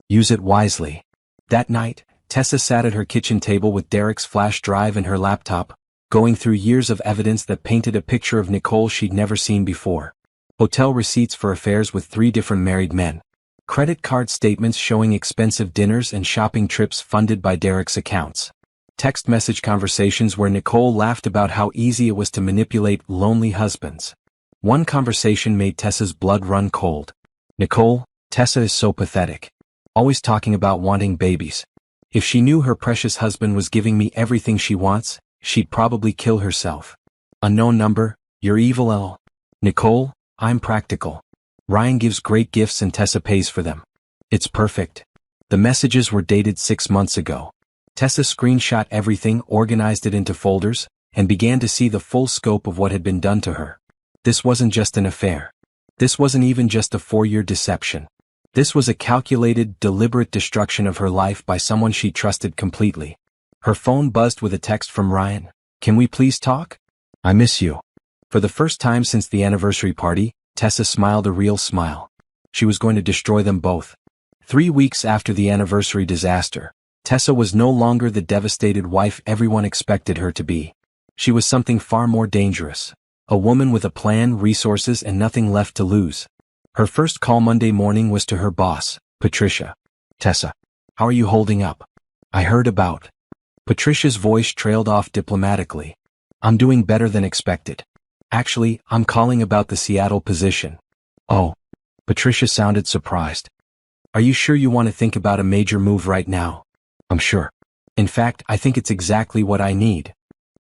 Use it wisely. That night, Tessa sat at her kitchen table with Derek's flash drive and her laptop, going through years of evidence that painted a picture of Nicole she'd never seen before. Hotel receipts for affairs with 3 different married men. Credit card statements showing expensive dinners and shopping trips funded by Derek's accounts. Text message conversations where Nicole laughed about how easy it was to manipulate lonely husbands. One conversation made Tessa's blood run cold. Nicole, Tessa is so pathetic. Always talking about wanting babies. If she knew her precious husband was giving me everything she wants, she'd probably kill herself. Unknown number, you're evil L. Nicole, I'm practical. Ryan gives great gifts and Tessa pays for them. It's perfect. The messages were dated 6 months ago. Tessa screenshot everything, organized it into folders, and began to see the full scope of what had been done to her. This wasn't just an affair. This wasn't even just a 4-year deception. This was a calculated, deliberate destruction of her life by someone she trusted completely. Her phone buzzed with a text from Ryan. Can we please talk? I miss you. For the first time since the anniversary party, Tessa smiled a real smile. She was going to destroy them both. 3 weeks after the anniversary disaster, Tessa was no longer the devastated wife everyone expected her to be. She was something far more dangerous. A woman with a plan, resources, and nothing left to lose. Her first call Monday morning was to her boss, Patricia. Tessa, how are you holding up? I heard about. Patricia's voice trailed off diplomatically. I'm doing better than expected. Actually, I'm calling about the Seattle position. Oh. Patricia sounded surprised. Are you sure you want to think about a major move right now? I'm sure. In fact, I think it's exactly what I need.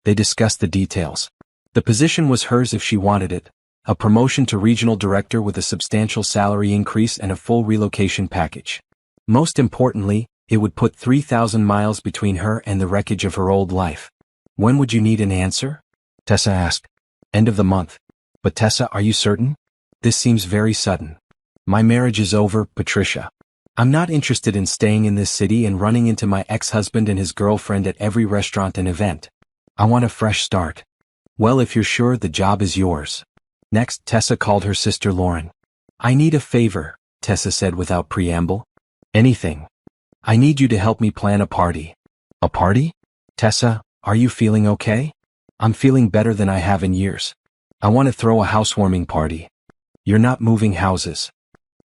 They discussed the details. The position was hers if she wanted it. A promotion to regional director with a substantial salary increase and a full relocation package. Most importantly, it would put 3,000 miles between her and the wreckage of her old life. When would you need an answer? Tessa asked. End of the month. But Tessa, are you certain? This seems very sudden. My marriage is over, Patricia. I'm not interested in staying in this city and running into my ex-husband and his girlfriend at every restaurant and event. I want a fresh start. Well, if you're sure, the job is yours. Next, Tessa called her sister Lauren. I need a favor, Tessa said without preamble. Anything. I need you to help me plan a party. A party? Tessa, are you feeling okay? I'm feeling better than I have in years. I want to throw a housewarming party. You're not moving houses.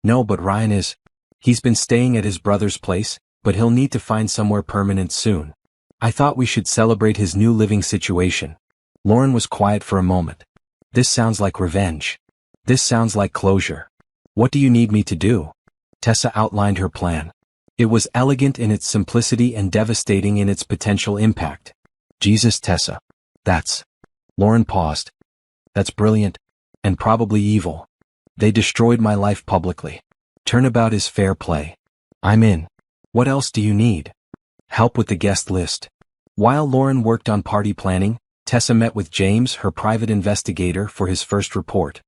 No, but Ryan is. He's been staying at his brother's place, but he'll need to find somewhere permanent soon. I thought we should celebrate his new living situation. Lauren was quiet for a moment. This sounds like revenge. This sounds like closure. What do you need me to do? Tessa outlined her plan. It was elegant in its simplicity and devastating in its potential impact. Jesus, Tessa. That's. Lauren paused. That's brilliant. And probably evil. They destroyed my life publicly. Turnabout is fair play. I'm in. What else do you need? Help with the guest list. While Lauren worked on party planning, Tessa met with James, her private investigator, for his first report.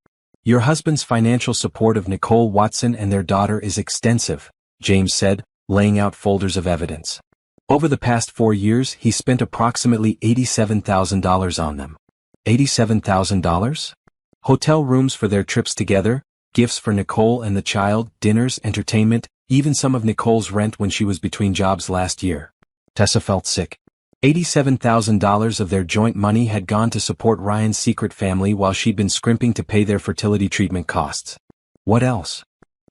Your husband's financial support of Nicole Watson and their daughter is extensive, James said, laying out folders of evidence. Over the past 4 years, he spent approximately $87,000 on them. $87,000? Hotel rooms for their trips together, gifts for Nicole and the child, dinners, entertainment, even some of Nicole's rent when she was between jobs last year. Tessa felt sick. $87,000 of their joint money had gone to support Ryan's secret family while she'd been scrimping to pay their fertility treatment costs. What else?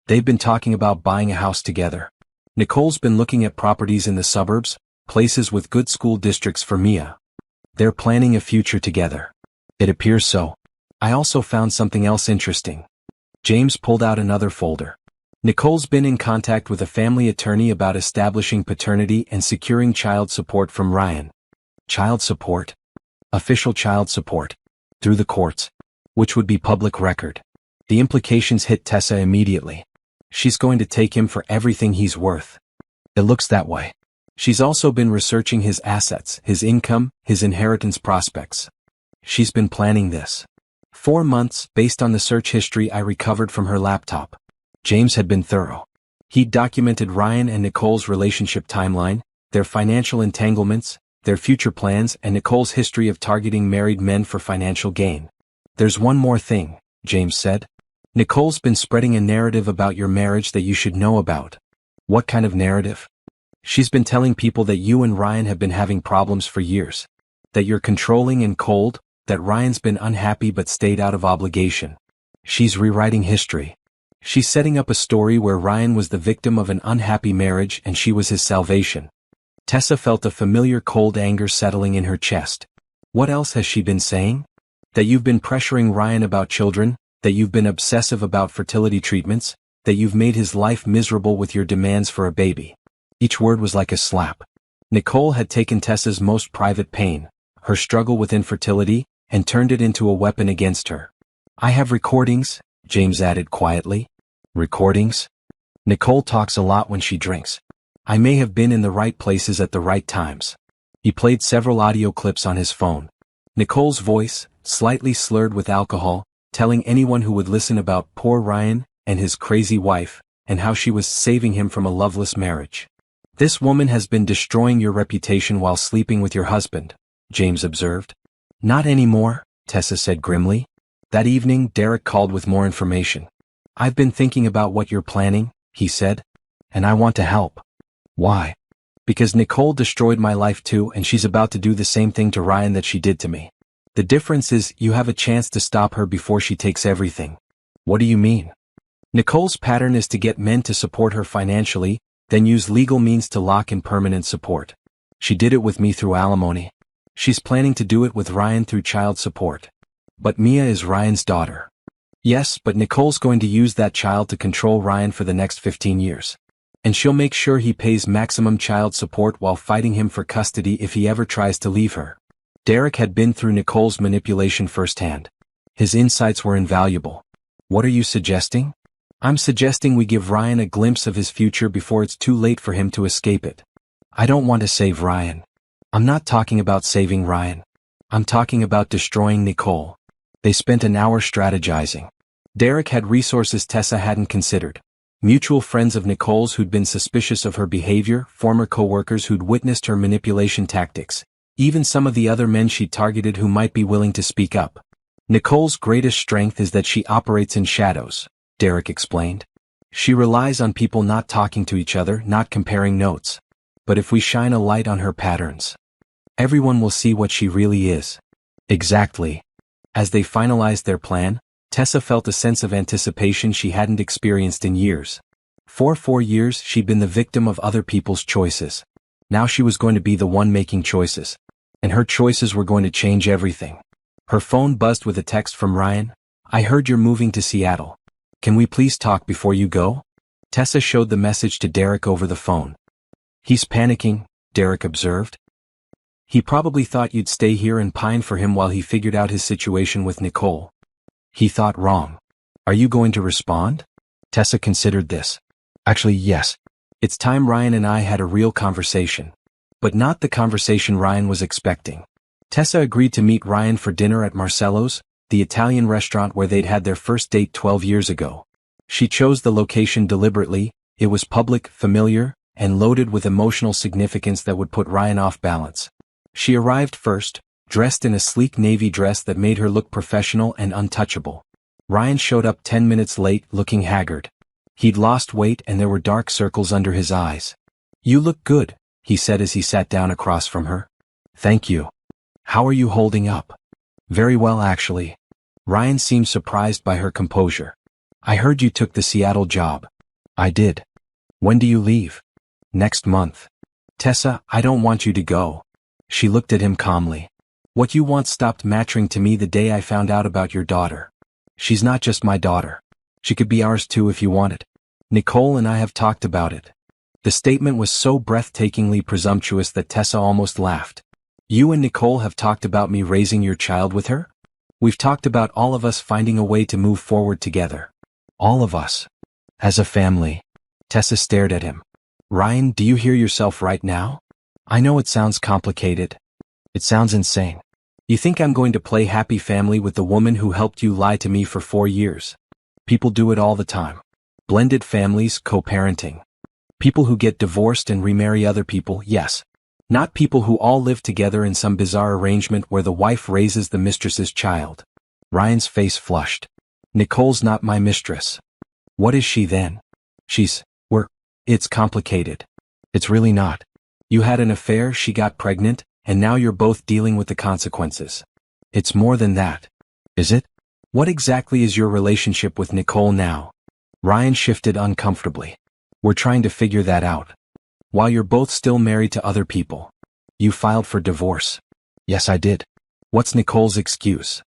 They've been talking about buying a house together. Nicole's been looking at properties in the suburbs, places with good school districts for Mia. They're planning a future together. It appears so. I also found something else interesting. James pulled out another folder. Nicole's been in contact with a family attorney about establishing paternity and securing child support from Ryan. Child support? Official child support. Through the courts. Which would be public record. The implications hit Tessa immediately. She's going to take him for everything he's worth. It looks that way. She's also been researching his assets, his income, his inheritance prospects. She's been planning this. 4 months, based on the search history I recovered from her laptop. James had been thorough. He'd documented Ryan and Nicole's relationship timeline, their financial entanglements, their future plans, and Nicole's history of targeting married men for financial gain. There's one more thing, James said. Nicole's been spreading a narrative about your marriage that you should know about. What kind of narrative? She's been telling people that you and Ryan have been having problems for years. That you're controlling and cold, that Ryan's been unhappy but stayed out of obligation. She's rewriting history. She's setting up a story where Ryan was the victim of an unhappy marriage and she was his salvation. Tessa felt a familiar cold anger settling in her chest. What else has she been saying? That you've been pressuring Ryan about children, that you've been obsessive about fertility treatments, that you've made his life miserable with your demands for a baby. Each word was like a slap. Nicole had taken Tessa's most private pain, her struggle with infertility, and turned it into a weapon against her. I have recordings, James added quietly. Recordings? Nicole talks a lot when she drinks. I may have been in the right places at the right times. He played several audio clips on his phone. Nicole's voice, slightly slurred with alcohol, telling anyone who would listen about poor Ryan and his crazy wife, and how she was saving him from a loveless marriage. This woman has been destroying your reputation while sleeping with your husband, James observed. Not anymore, Tessa said grimly. That evening, Derek called with more information. I've been thinking about what you're planning, he said. And I want to help. Why? Because Nicole destroyed my life too and she's about to do the same thing to Ryan that she did to me. The difference is you have a chance to stop her before she takes everything. What do you mean? Nicole's pattern is to get men to support her financially, then use legal means to lock in permanent support. She did it with me through alimony. She's planning to do it with Ryan through child support. But Mia is Ryan's daughter. Yes, but Nicole's going to use that child to control Ryan for the next 15 years. And she'll make sure he pays maximum child support while fighting him for custody if he ever tries to leave her. Derek had been through Nicole's manipulation firsthand. His insights were invaluable. What are you suggesting? I'm suggesting we give Ryan a glimpse of his future before it's too late for him to escape it. I don't want to save Ryan. I'm not talking about saving Ryan. I'm talking about destroying Nicole. They spent an hour strategizing. Derek had resources Tessa hadn't considered. Mutual friends of Nicole's who'd been suspicious of her behavior, former co-workers who'd witnessed her manipulation tactics, even some of the other men she'd targeted who might be willing to speak up. Nicole's greatest strength is that she operates in shadows, Derek explained. She relies on people not talking to each other, not comparing notes. But if we shine a light on her patterns, everyone will see what she really is. Exactly. As they finalized their plan, Tessa felt a sense of anticipation she hadn't experienced in years. For 4 years she'd been the victim of other people's choices. Now she was going to be the one making choices. And her choices were going to change everything. Her phone buzzed with a text from Ryan. I heard you're moving to Seattle. Can we please talk before you go? Tessa showed the message to Derek over the phone. He's panicking, Derek observed. He probably thought you'd stay here and pine for him while he figured out his situation with Nicole. He thought wrong. Are you going to respond? Tessa considered this. Actually, yes. It's time Ryan and I had a real conversation. But not the conversation Ryan was expecting. Tessa agreed to meet Ryan for dinner at Marcello's, the Italian restaurant where they'd had their first date 12 years ago. She chose the location deliberately. It was public, familiar, and loaded with emotional significance that would put Ryan off balance. She arrived first, dressed in a sleek navy dress that made her look professional and untouchable. Ryan showed up 10 minutes late, looking haggard. He'd lost weight and there were dark circles under his eyes. You look good, he said as he sat down across from her. Thank you. How are you holding up? Very well, actually. Ryan seemed surprised by her composure. I heard you took the Seattle job. I did. When do you leave? Next month. Tessa, I don't want you to go. She looked at him calmly. What you want stopped mattering to me the day I found out about your daughter. She's not just my daughter. She could be ours too if you wanted. Nicole and I have talked about it. The statement was so breathtakingly presumptuous that Tessa almost laughed. You and Nicole have talked about me raising your child with her? We've talked about all of us finding a way to move forward together. All of us. As a family. Tessa stared at him. Ryan, do you hear yourself right now? I know it sounds complicated. It sounds insane. You think I'm going to play happy family with the woman who helped you lie to me for 4 years? People do it all the time. Blended families, co-parenting. People who get divorced and remarry other people, yes. Not people who all live together in some bizarre arrangement where the wife raises the mistress's child. Ryan's face flushed. Nicole's not my mistress. What is she then? It's complicated. It's really not. You had an affair, she got pregnant, and now you're both dealing with the consequences. It's more than that. Is it? What exactly is your relationship with Nicole now? Ryan shifted uncomfortably. We're trying to figure that out. While you're both still married to other people. You filed for divorce. Yes, I did. What's Nicole's excuse?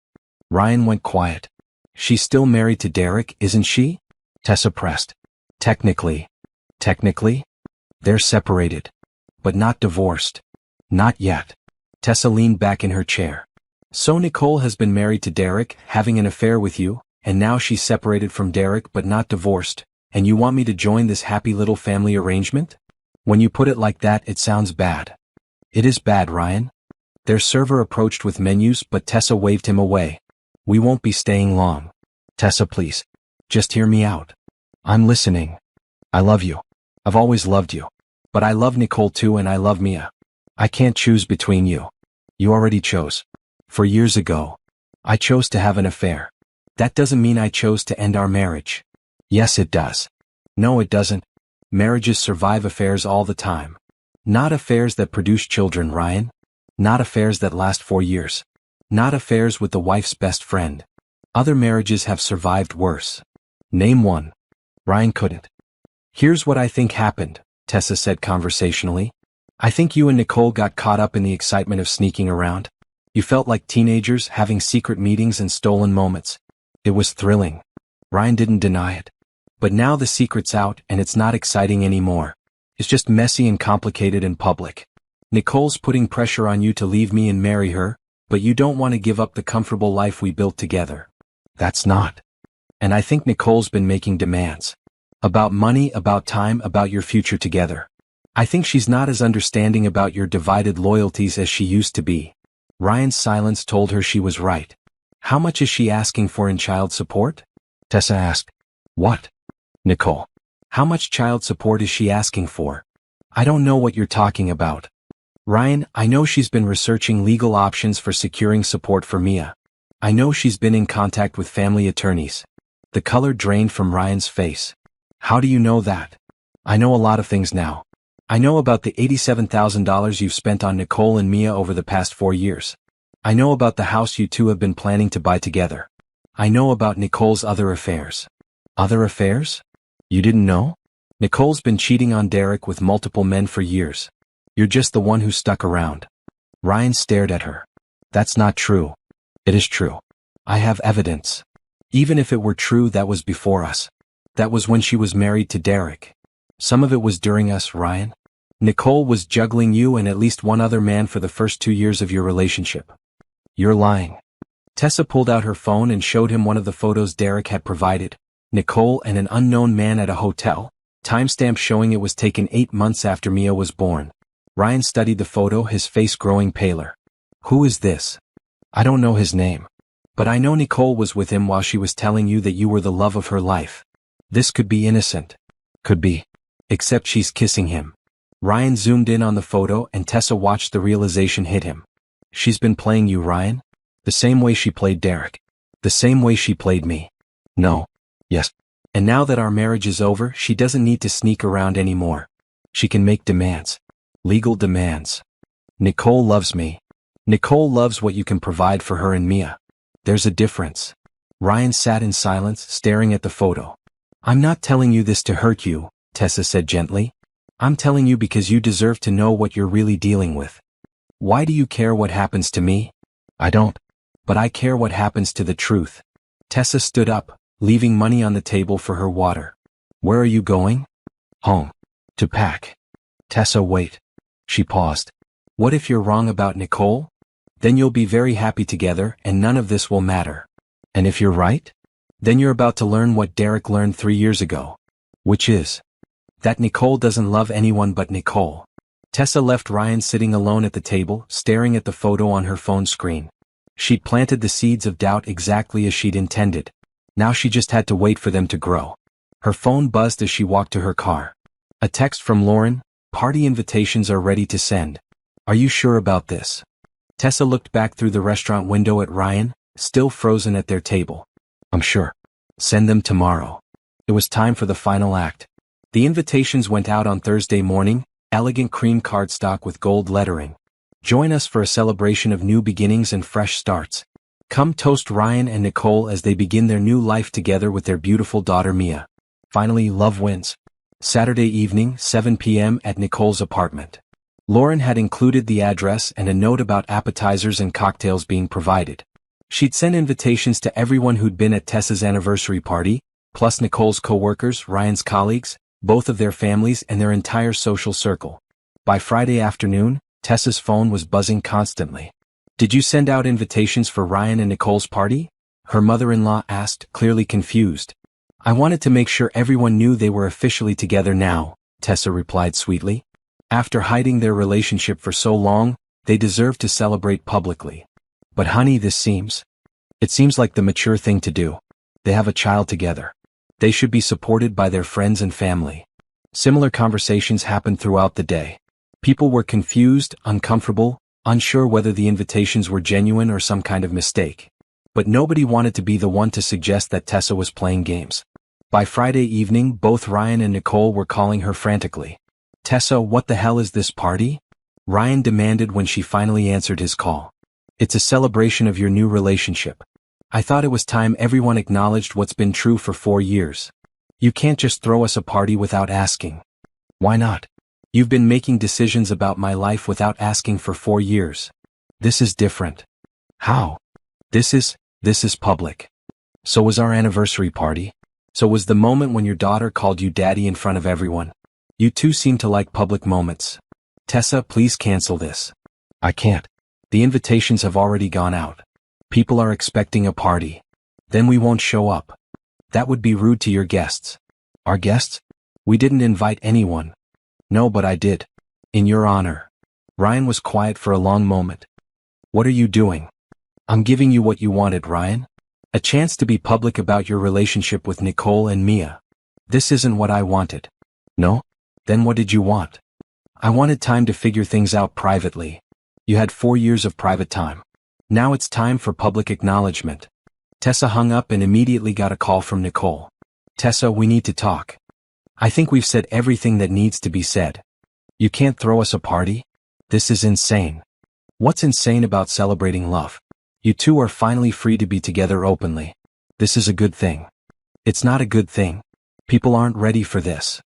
Ryan went quiet. She's still married to Derek, isn't she? Tessa pressed. Technically. They're separated. But not divorced. Not yet. Tessa leaned back in her chair. So Nicole has been married to Derek, having an affair with you, and now she's separated from Derek but not divorced, and you want me to join this happy little family arrangement? When you put it like that, it sounds bad. It is bad, Ryan. Their server approached with menus, but Tessa waved him away. We won't be staying long. Tessa, please. Just hear me out. I'm listening. I love you. I've always loved you. But I love Nicole too, and I love Mia. I can't choose between you. You already chose. 4 years ago. I chose to have an affair. That doesn't mean I chose to end our marriage. Yes, it does. No, it doesn't. Marriages survive affairs all the time. Not affairs that produce children, Ryan. Not affairs that last 4 years. Not affairs with the wife's best friend. Other marriages have survived worse. Name one. Ryan couldn't. Here's what I think happened, Tessa said conversationally. I think you and Nicole got caught up in the excitement of sneaking around. You felt like teenagers having secret meetings and stolen moments. It was thrilling. Ryan didn't deny it. But now the secret's out and it's not exciting anymore. It's just messy and complicated in public. Nicole's putting pressure on you to leave me and marry her, but you don't want to give up the comfortable life we built together. That's not. And I think Nicole's been making demands. About money, about time, about your future together. I think she's not as understanding about your divided loyalties as she used to be. Ryan's silence told her she was right. How much is she asking for in child support? Tessa asked. What? Nicole. How much child support is she asking for? I don't know what you're talking about. Ryan, I know she's been researching legal options for securing support for Mia. I know she's been in contact with family attorneys. The color drained from Ryan's face. How do you know that? I know a lot of things now. I know about the $87,000 you've spent on Nicole and Mia over the past 4 years. I know about the house you two have been planning to buy together. I know about Nicole's other affairs. Other affairs? You didn't know? Nicole's been cheating on Derek with multiple men for years. You're just the one who stuck around. Ryan stared at her. That's not true. It is true. I have evidence. Even if it were true, that was before us. That was when she was married to Derek. Some of it was during us, Ryan. Nicole was juggling you and at least one other man for the first 2 years of your relationship. You're lying. Tessa pulled out her phone and showed him one of the photos Derek had provided. Nicole and an unknown man at a hotel. Timestamp showing it was taken 8 months after Mia was born. Ryan studied the photo, his face growing paler. Who is this? I don't know his name. But I know Nicole was with him while she was telling you that you were the love of her life. This could be innocent. Could be. Except she's kissing him. Ryan zoomed in on the photo and Tessa watched the realization hit him. She's been playing you, Ryan? The same way she played Derek. The same way she played me. No. Yes. And now that our marriage is over, she doesn't need to sneak around anymore. She can make demands. Legal demands. Nicole loves me. Nicole loves what you can provide for her and Mia. There's a difference. Ryan sat in silence, staring at the photo. I'm not telling you this to hurt you, Tessa said gently. I'm telling you because you deserve to know what you're really dealing with. Why do you care what happens to me? I don't. But I care what happens to the truth. Tessa stood up, leaving money on the table for her water. Where are you going? Home. To pack. Tessa, wait. She paused. What if you're wrong about Nicole? Then you'll be very happy together and none of this will matter. And if you're right? Then you're about to learn what Derek learned 3 years ago. Which is that Nicole doesn't love anyone but Nicole. Tessa left Ryan sitting alone at the table, staring at the photo on her phone screen. She'd planted the seeds of doubt exactly as she'd intended. Now she just had to wait for them to grow. Her phone buzzed as she walked to her car. A text from Lauren, party invitations are ready to send. Are you sure about this? Tessa looked back through the restaurant window at Ryan, still frozen at their table. I'm sure. Send them tomorrow. It was time for the final act. The invitations went out on Thursday morning, elegant cream cardstock with gold lettering. Join us for a celebration of new beginnings and fresh starts. Come toast Ryan and Nicole as they begin their new life together with their beautiful daughter Mia. Finally, love wins. Saturday evening, 7 p.m. at Nicole's apartment. Lauren had included the address and a note about appetizers and cocktails being provided. She'd sent invitations to everyone who'd been at Tessa's anniversary party, plus Nicole's co-workers, Ryan's colleagues, both of their families and their entire social circle. By Friday afternoon, Tessa's phone was buzzing constantly. Did you send out invitations for Ryan and Nicole's party? Her mother-in-law asked, clearly confused. I wanted to make sure everyone knew they were officially together now, Tessa replied sweetly. After hiding their relationship for so long, they deserve to celebrate publicly. But honey, it seems like the mature thing to do. They have a child together. They should be supported by their friends and family. Similar conversations happened throughout the day. People were confused, uncomfortable, unsure whether the invitations were genuine or some kind of mistake. But nobody wanted to be the one to suggest that Tessa was playing games. By Friday evening, both Ryan and Nicole were calling her frantically. Tessa, what the hell is this party? Ryan demanded when she finally answered his call. It's a celebration of your new relationship. I thought it was time everyone acknowledged what's been true for 4 years. You can't just throw us a party without asking. Why not? You've been making decisions about my life without asking for 4 years. This is different. How? This is public. So was our anniversary party. So was the moment when your daughter called you daddy in front of everyone. You two seem to like public moments. Tessa, please cancel this. I can't. The invitations have already gone out. People are expecting a party. Then we won't show up. That would be rude to your guests. Our guests? We didn't invite anyone. No, but I did. In your honor. Ryan was quiet for a long moment. What are you doing? I'm giving you what you wanted, Ryan. A chance to be public about your relationship with Nicole and Mia. This isn't what I wanted. No? Then what did you want? I wanted time to figure things out privately. You had 4 years of private time. Now it's time for public acknowledgement. Tessa hung up and immediately got a call from Nicole. Tessa, we need to talk. I think we've said everything that needs to be said. You can't throw us a party? This is insane. What's insane about celebrating love? You two are finally free to be together openly. This is a good thing. It's not a good thing. People aren't ready for this.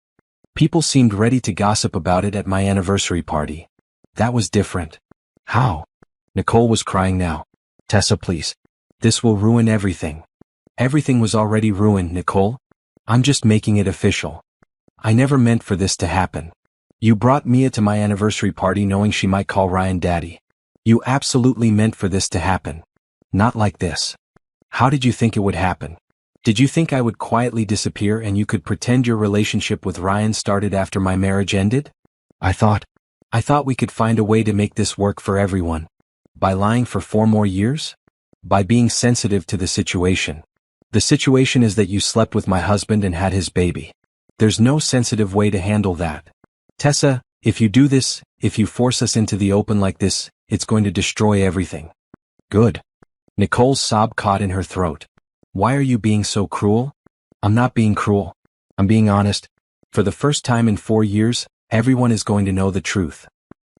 People seemed ready to gossip about it at my anniversary party. That was different. How? Nicole was crying now. Tessa, please. This will ruin everything. Everything was already ruined, Nicole. I'm just making it official. I never meant for this to happen. You brought Mia to my anniversary party knowing she might call Ryan daddy. You absolutely meant for this to happen. Not like this. How did you think it would happen? Did you think I would quietly disappear and you could pretend your relationship with Ryan started after my marriage ended? I thought we could find a way to make this work for everyone. By lying for 4 more years? By being sensitive to the situation. The situation is that you slept with my husband and had his baby. There's no sensitive way to handle that. Tessa, if you do this, if you force us into the open like this, it's going to destroy everything. Good. Nicole's sob caught in her throat. Why are you being so cruel? I'm not being cruel. I'm being honest. For the first time in 4 years, everyone is going to know the truth.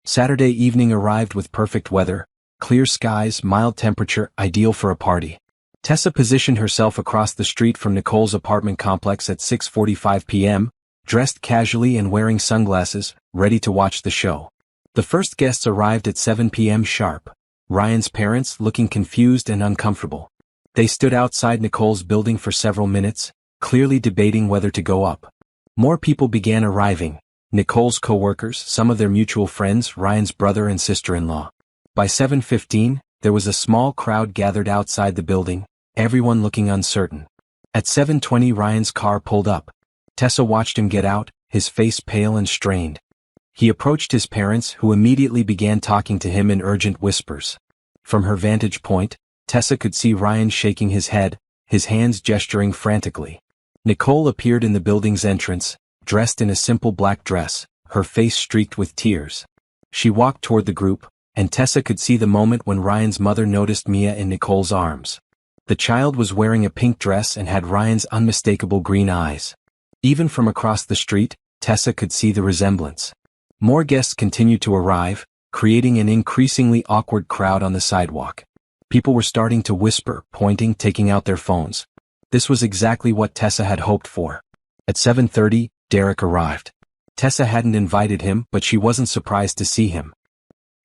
Saturday evening arrived with perfect weather, clear skies, mild temperature, ideal for a party. Tessa positioned herself across the street from Nicole's apartment complex at 6:45 p.m., dressed casually and wearing sunglasses, ready to watch the show. The first guests arrived at 7 p.m. sharp. Ryan's parents looking confused and uncomfortable. They stood outside Nicole's building for several minutes, clearly debating whether to go up. More people began arriving. Nicole's co-workers, some of their mutual friends, Ryan's brother and sister-in-law. By 7:15, there was a small crowd gathered outside the building, everyone looking uncertain. At 7:20 Ryan's car pulled up. Tessa watched him get out, his face pale and strained. He approached his parents, who immediately began talking to him in urgent whispers. From her vantage point, Tessa could see Ryan shaking his head, his hands gesturing frantically. Nicole appeared in the building's entrance, dressed in a simple black dress, her face streaked with tears. She walked toward the group, and Tessa could see the moment when Ryan's mother noticed Mia in Nicole's arms. The child was wearing a pink dress and had Ryan's unmistakable green eyes. Even from across the street, Tessa could see the resemblance. More guests continued to arrive, creating an increasingly awkward crowd on the sidewalk. People were starting to whisper, pointing, taking out their phones. This was exactly what Tessa had hoped for. At 7:30, Derek arrived. Tessa hadn't invited him, but she wasn't surprised to see him.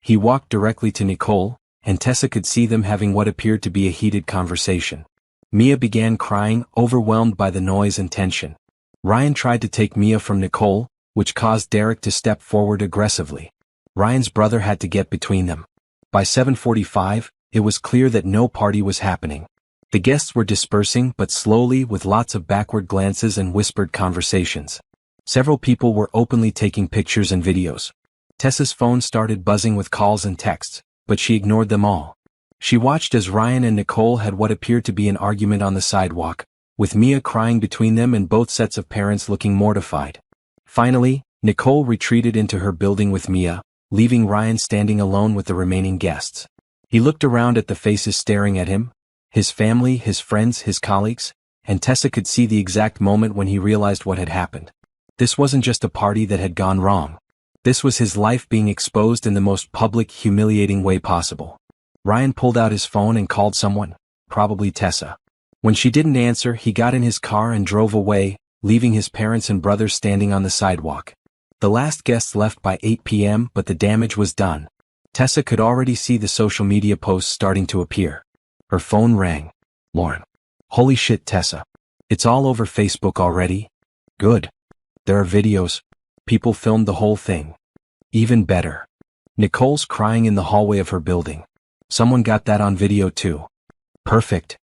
He walked directly to Nicole, and Tessa could see them having what appeared to be a heated conversation. Mia began crying, overwhelmed by the noise and tension. Ryan tried to take Mia from Nicole, which caused Derek to step forward aggressively. Ryan's brother had to get between them. By 7:45, it was clear that no party was happening. The guests were dispersing, but slowly, with lots of backward glances and whispered conversations. Several people were openly taking pictures and videos. Tessa's phone started buzzing with calls and texts, but she ignored them all. She watched as Ryan and Nicole had what appeared to be an argument on the sidewalk, with Mia crying between them and both sets of parents looking mortified. Finally, Nicole retreated into her building with Mia, leaving Ryan standing alone with the remaining guests. He looked around at the faces staring at him, his family, his friends, his colleagues, and Tessa could see the exact moment when he realized what had happened. This wasn't just a party that had gone wrong. This was his life being exposed in the most public, humiliating way possible. Ryan pulled out his phone and called someone, probably Tessa. When she didn't answer, he got in his car and drove away, leaving his parents and brothers standing on the sidewalk. The last guests left by 8 p.m., but the damage was done. Tessa could already see the social media posts starting to appear. Her phone rang. Lauren. Holy shit, Tessa. It's all over Facebook already? Good. There are videos. People filmed the whole thing. Even better. Nicole's crying in the hallway of her building. Someone got that on video too. Perfect.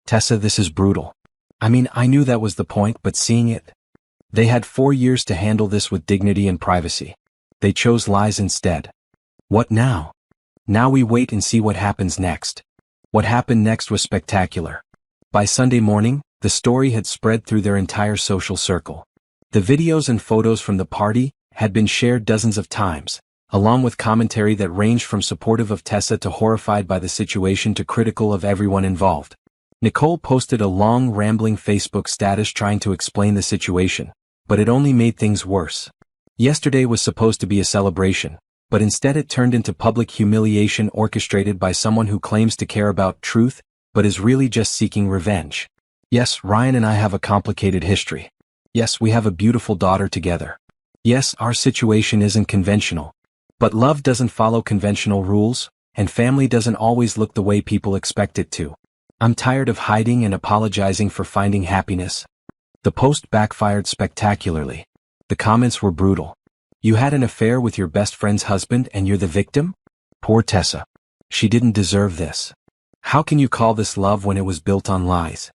Tessa, this is brutal. I mean, I knew that was the point, but seeing it. They had 4 years to handle this with dignity and privacy. They chose lies instead. What now? Now we wait and see what happens next. What happened next was spectacular. By Sunday morning, the story had spread through their entire social circle. The videos and photos from the party had been shared dozens of times, along with commentary that ranged from supportive of Tessa to horrified by the situation to critical of everyone involved. Nicole posted a long, rambling Facebook status trying to explain the situation, but it only made things worse. Yesterday was supposed to be a celebration, but instead it turned into public humiliation orchestrated by someone who claims to care about truth, but is really just seeking revenge. Yes, Ryan and I have a complicated history. Yes, we have a beautiful daughter together. Yes, our situation isn't conventional. But love doesn't follow conventional rules, and family doesn't always look the way people expect it to. I'm tired of hiding and apologizing for finding happiness. The post backfired spectacularly. The comments were brutal. You had an affair with your best friend's husband and you're the victim? Poor Tessa. She didn't deserve this. How can you call this love when it was built on lies?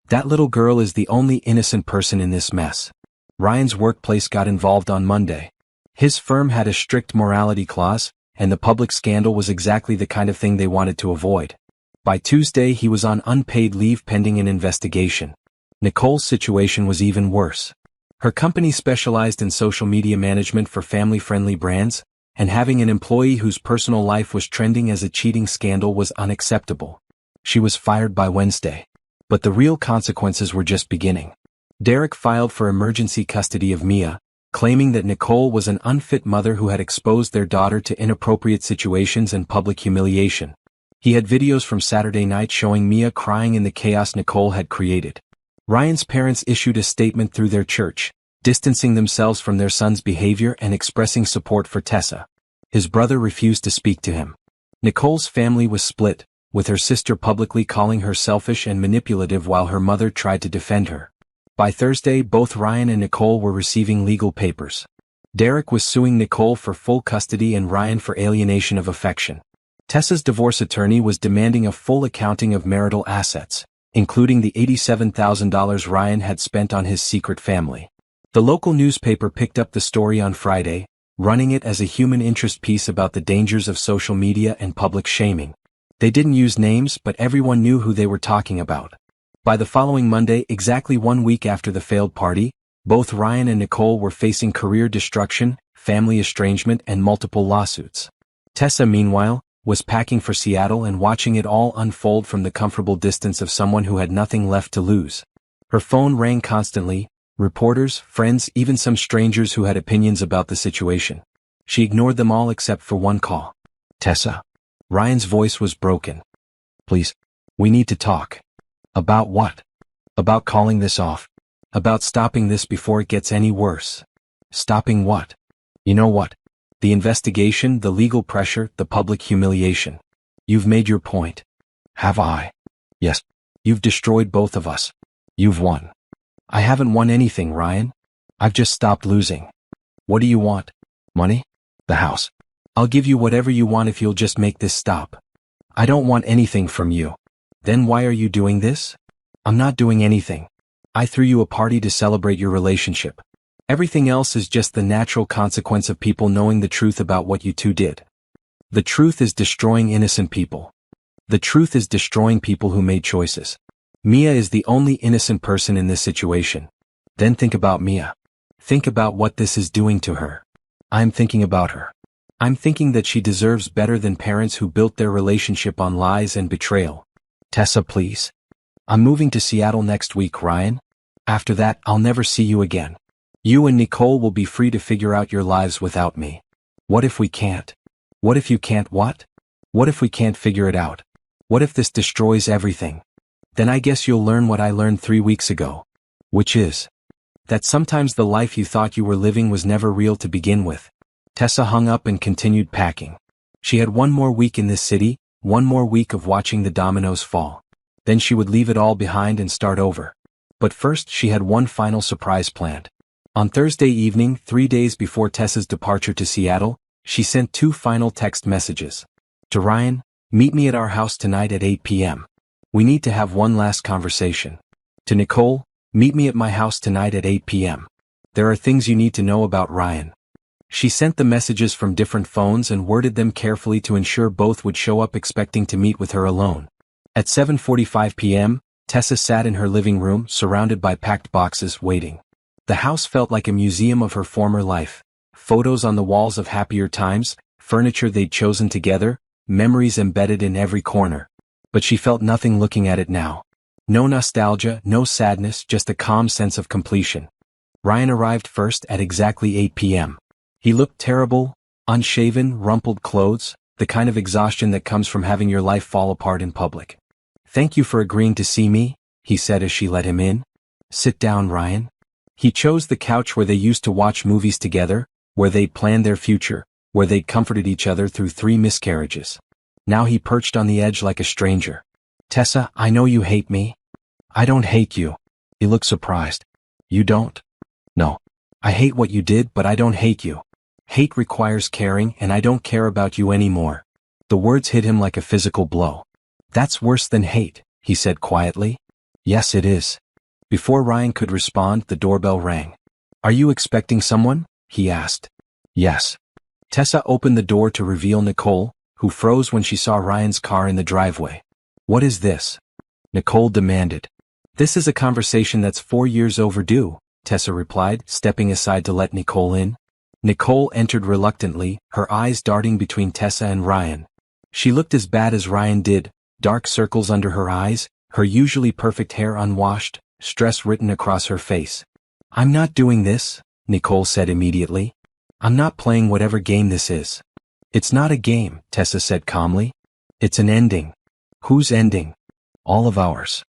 That little girl is the only innocent person in this mess. Ryan's workplace got involved on Monday. His firm had a strict morality clause, and the public scandal was exactly the kind of thing they wanted to avoid. By Tuesday he was on unpaid leave pending an investigation. Nicole's situation was even worse. Her company specialized in social media management for family-friendly brands, and having an employee whose personal life was trending as a cheating scandal was unacceptable. She was fired by Wednesday. But the real consequences were just beginning. Derek filed for emergency custody of Mia, claiming that Nicole was an unfit mother who had exposed their daughter to inappropriate situations and public humiliation. He had videos from Saturday night showing Mia crying in the chaos Nicole had created. Ryan's parents issued a statement through their church, distancing themselves from their son's behavior and expressing support for Tessa. His brother refused to speak to him. Nicole's family was split, with her sister publicly calling her selfish and manipulative while her mother tried to defend her. By Thursday, both Ryan and Nicole were receiving legal papers. Derek was suing Nicole for full custody and Ryan for alienation of affection. Tessa's divorce attorney was demanding a full accounting of marital assets, including the $87,000 Ryan had spent on his secret family. The local newspaper picked up the story on Friday, running it as a human interest piece about the dangers of social media and public shaming. They didn't use names, but everyone knew who they were talking about. By the following Monday, exactly 1 week after the failed party, both Ryan and Nicole were facing career destruction, family estrangement, and multiple lawsuits. Tessa, meanwhile, was packing for Seattle and watching it all unfold from the comfortable distance of someone who had nothing left to lose. Her phone rang constantly, reporters, friends, even some strangers who had opinions about the situation. She ignored them all except for one call. Tessa. Ryan's voice was broken. Please. We need to talk. About what? About calling this off. About stopping this before it gets any worse. Stopping what? You know what? The investigation, the legal pressure, the public humiliation. You've made your point. Have I? Yes. You've destroyed both of us. You've won. I haven't won anything, Ryan. I've just stopped losing. What do you want? Money? The house. I'll give you whatever you want if you'll just make this stop. I don't want anything from you. Then why are you doing this? I'm not doing anything. I threw you a party to celebrate your relationship. Everything else is just the natural consequence of people knowing the truth about what you two did. The truth is destroying innocent people. The truth is destroying people who made choices. Mia is the only innocent person in this situation. Then think about Mia. Think about what this is doing to her. I'm thinking about her. I'm thinking that she deserves better than parents who built their relationship on lies and betrayal. Tessa, please. I'm moving to Seattle next week, Ryan. After that, I'll never see you again. You and Nicole will be free to figure out your lives without me. What if we can't? What if you can't what? What if we can't figure it out? What if this destroys everything? Then I guess you'll learn what I learned 3 weeks ago. Which is that sometimes the life you thought you were living was never real to begin with. Tessa hung up and continued packing. She had 1 more week in this city, 1 more week of watching the dominoes fall. Then she would leave it all behind and start over. But first she had one final surprise planned. On Thursday evening, 3 days before Tessa's departure to Seattle, she sent 2 final text messages. To Ryan, meet me at our house tonight at 8 p.m. We need to have one last conversation. To Nicole, meet me at my house tonight at 8 p.m. There are things you need to know about Ryan. She sent the messages from different phones and worded them carefully to ensure both would show up expecting to meet with her alone. At 7:45 p.m., Tessa sat in her living room, surrounded by packed boxes, waiting. The house felt like a museum of her former life. Photos on the walls of happier times, furniture they'd chosen together, memories embedded in every corner. But she felt nothing looking at it now. No nostalgia, no sadness, just a calm sense of completion. Ryan arrived first at exactly 8 p.m. He looked terrible, unshaven, rumpled clothes, the kind of exhaustion that comes from having your life fall apart in public. Thank you for agreeing to see me, he said as she let him in. Sit down, Ryan. He chose the couch where they used to watch movies together, where they'd planned their future, where they'd comforted each other through 3 miscarriages. Now he perched on the edge like a stranger. Tessa, I know you hate me. I don't hate you. He looked surprised. You don't? No. I hate what you did, but I don't hate you. Hate requires caring, and I don't care about you anymore. The words hit him like a physical blow. That's worse than hate, he said quietly. Yes, it is. Before Ryan could respond, the doorbell rang. Are you expecting someone? He asked. Yes. Tessa opened the door to reveal Nicole, who froze when she saw Ryan's car in the driveway. What is this? Nicole demanded. This is a conversation that's 4 years overdue, Tessa replied, stepping aside to let Nicole in. Nicole entered reluctantly, her eyes darting between Tessa and Ryan. She looked as bad as Ryan did, dark circles under her eyes, her usually perfect hair unwashed, stress written across her face. I'm not doing this, Nicole said immediately. I'm not playing whatever game this is. It's not a game, Tessa said calmly. It's an ending. Whose ending? All of ours.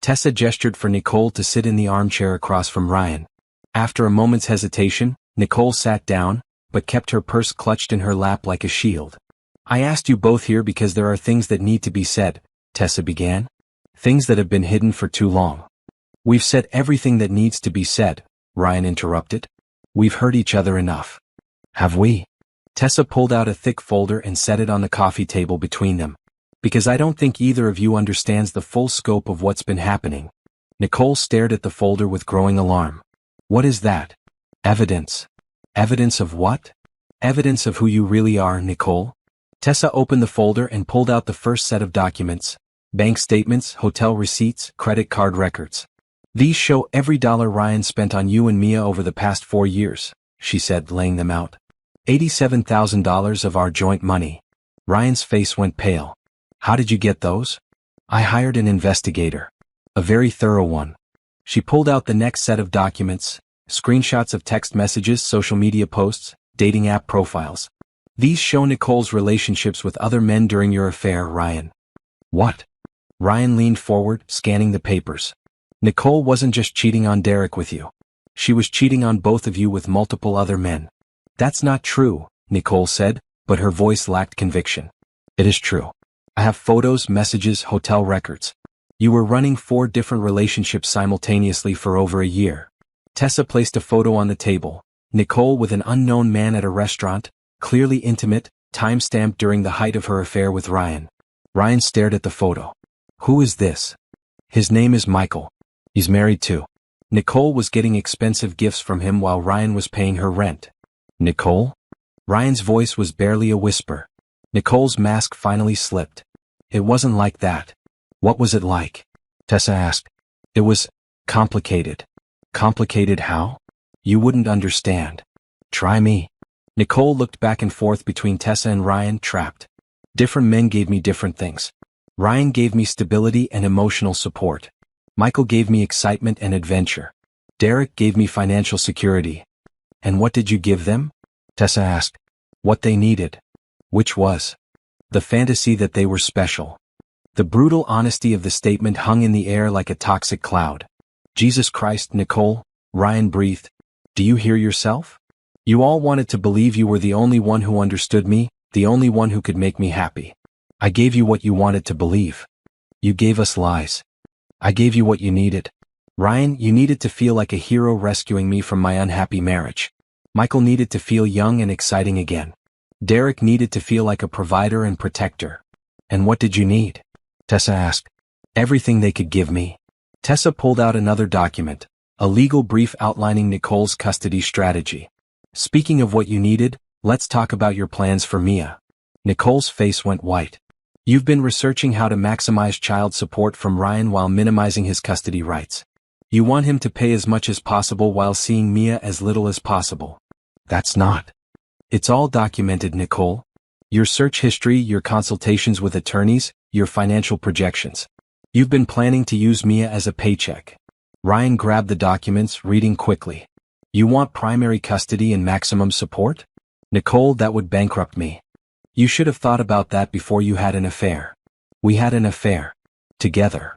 Tessa gestured for Nicole to sit in the armchair across from Ryan. After a moment's hesitation, Nicole sat down, but kept her purse clutched in her lap like a shield. I asked you both here because there are things that need to be said, Tessa began. Things that have been hidden for too long. We've said everything that needs to be said, Ryan interrupted. We've heard each other enough. Have we? Tessa pulled out a thick folder and set it on the coffee table between them. Because I don't think either of you understands the full scope of what's been happening. Nicole stared at the folder with growing alarm. What is that? Evidence. Evidence of what? Evidence of who you really are, Nicole. Tessa opened the folder and pulled out the first set of documents. Bank statements, hotel receipts, credit card records. These show every dollar Ryan spent on you and Mia over the past 4 years, she said, laying them out. $87,000 of our joint money. Ryan's face went pale. How did you get those? I hired an investigator. A very thorough one. She pulled out the next set of documents, screenshots of text messages, social media posts, dating app profiles. These show Nicole's relationships with other men during your affair, Ryan. What? Ryan leaned forward, scanning the papers. Nicole wasn't just cheating on Derek with you. She was cheating on both of you with multiple other men. That's not true, Nicole said, but her voice lacked conviction. It is true. I have photos, messages, hotel records. You were running 4 different relationships simultaneously for over a year. Tessa placed a photo on the table. Nicole with an unknown man at a restaurant, clearly intimate, time-stamped during the height of her affair with Ryan. Ryan stared at the photo. Who is this? His name is Michael. He's married too. Nicole was getting expensive gifts from him while Ryan was paying her rent. Nicole? Ryan's voice was barely a whisper. Nicole's mask finally slipped. It wasn't like that. What was it like? Tessa asked. It was complicated. Complicated how? You wouldn't understand. Try me. Nicole looked back and forth between Tessa and Ryan, trapped. Different men gave me different things. Ryan gave me stability and emotional support. Michael gave me excitement and adventure. Derek gave me financial security. And what did you give them? Tessa asked. What they needed. Which was? The fantasy that they were special. The brutal honesty of the statement hung in the air like a toxic cloud. Jesus Christ, Nicole, Ryan breathed. Do you hear yourself? You all wanted to believe you were the only one who understood me, the only one who could make me happy. I gave you what you wanted to believe. You gave us lies. I gave you what you needed. Ryan, you needed to feel like a hero rescuing me from my unhappy marriage. Michael needed to feel young and exciting again. Derek needed to feel like a provider and protector. And what did you need? Tessa asked. Everything they could give me. Tessa pulled out another document, a legal brief outlining Nicole's custody strategy. Speaking of what you needed, let's talk about your plans for Mia. Nicole's face went white. You've been researching how to maximize child support from Ryan while minimizing his custody rights. You want him to pay as much as possible while seeing Mia as little as possible. That's not. It's all documented, Nicole. Your search history, your consultations with attorneys, your financial projections. You've been planning to use Mia as a paycheck. Ryan grabbed the documents, reading quickly. You want primary custody and maximum support? Nicole, that would bankrupt me. You should have thought about that before you had an affair. We had an affair. Together.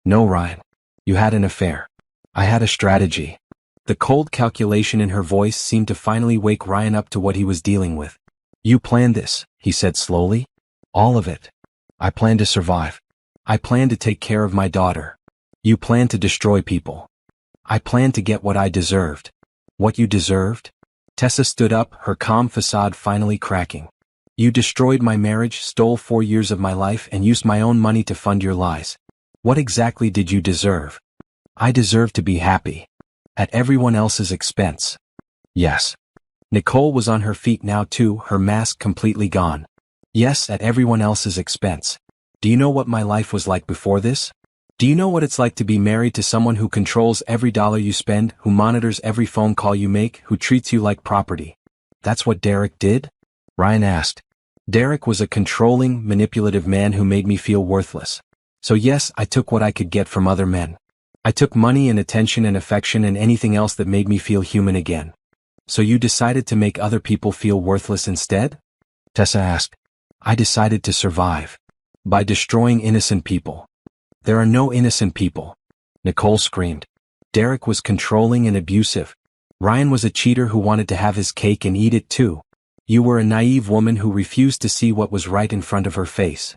No, Ryan. You had an affair. I had a strategy. The cold calculation in her voice seemed to finally wake Ryan up to what he was dealing with. You planned this, he said slowly. All of it. I planned to survive. I planned to take care of my daughter. You planned to destroy people. I planned to get what I deserved. What you deserved? Tessa stood up, her calm facade finally cracking. You destroyed my marriage, stole 4 years of my life, and used my own money to fund your lies. What exactly did you deserve? I deserve to be happy. At everyone else's expense. Yes. Nicole was on her feet now too, her mask completely gone. Yes, at everyone else's expense. Do you know what my life was like before this? Do you know what it's like to be married to someone who controls every dollar you spend, who monitors every phone call you make, who treats you like property? That's what Derek did? Ryan asked. Derek was a controlling, manipulative man who made me feel worthless. So yes, I took what I could get from other men. I took money and attention and affection and anything else that made me feel human again. So you decided to make other people feel worthless instead? Tessa asked. I decided to survive. By destroying innocent people. There are no innocent people. Nicole screamed. Derek was controlling and abusive, Ryan was a cheater who wanted to have his cake and eat it too. You were a naive woman who refused to see what was right in front of her face.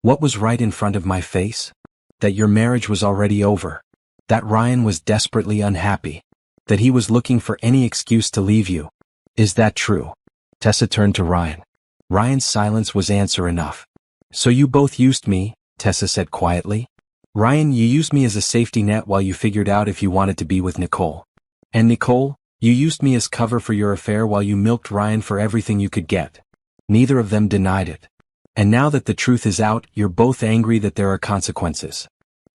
What was right in front of my face? That your marriage was already over. That Ryan was desperately unhappy. That he was looking for any excuse to leave you. Is that true? Tessa turned to Ryan. Ryan's silence was answer enough. So you both used me, Tessa said quietly. Ryan, you used me as a safety net while you figured out if you wanted to be with Nicole. And Nicole, you used me as cover for your affair while you milked Ryan for everything you could get. Neither of them denied it. And now that the truth is out, you're both angry that there are consequences.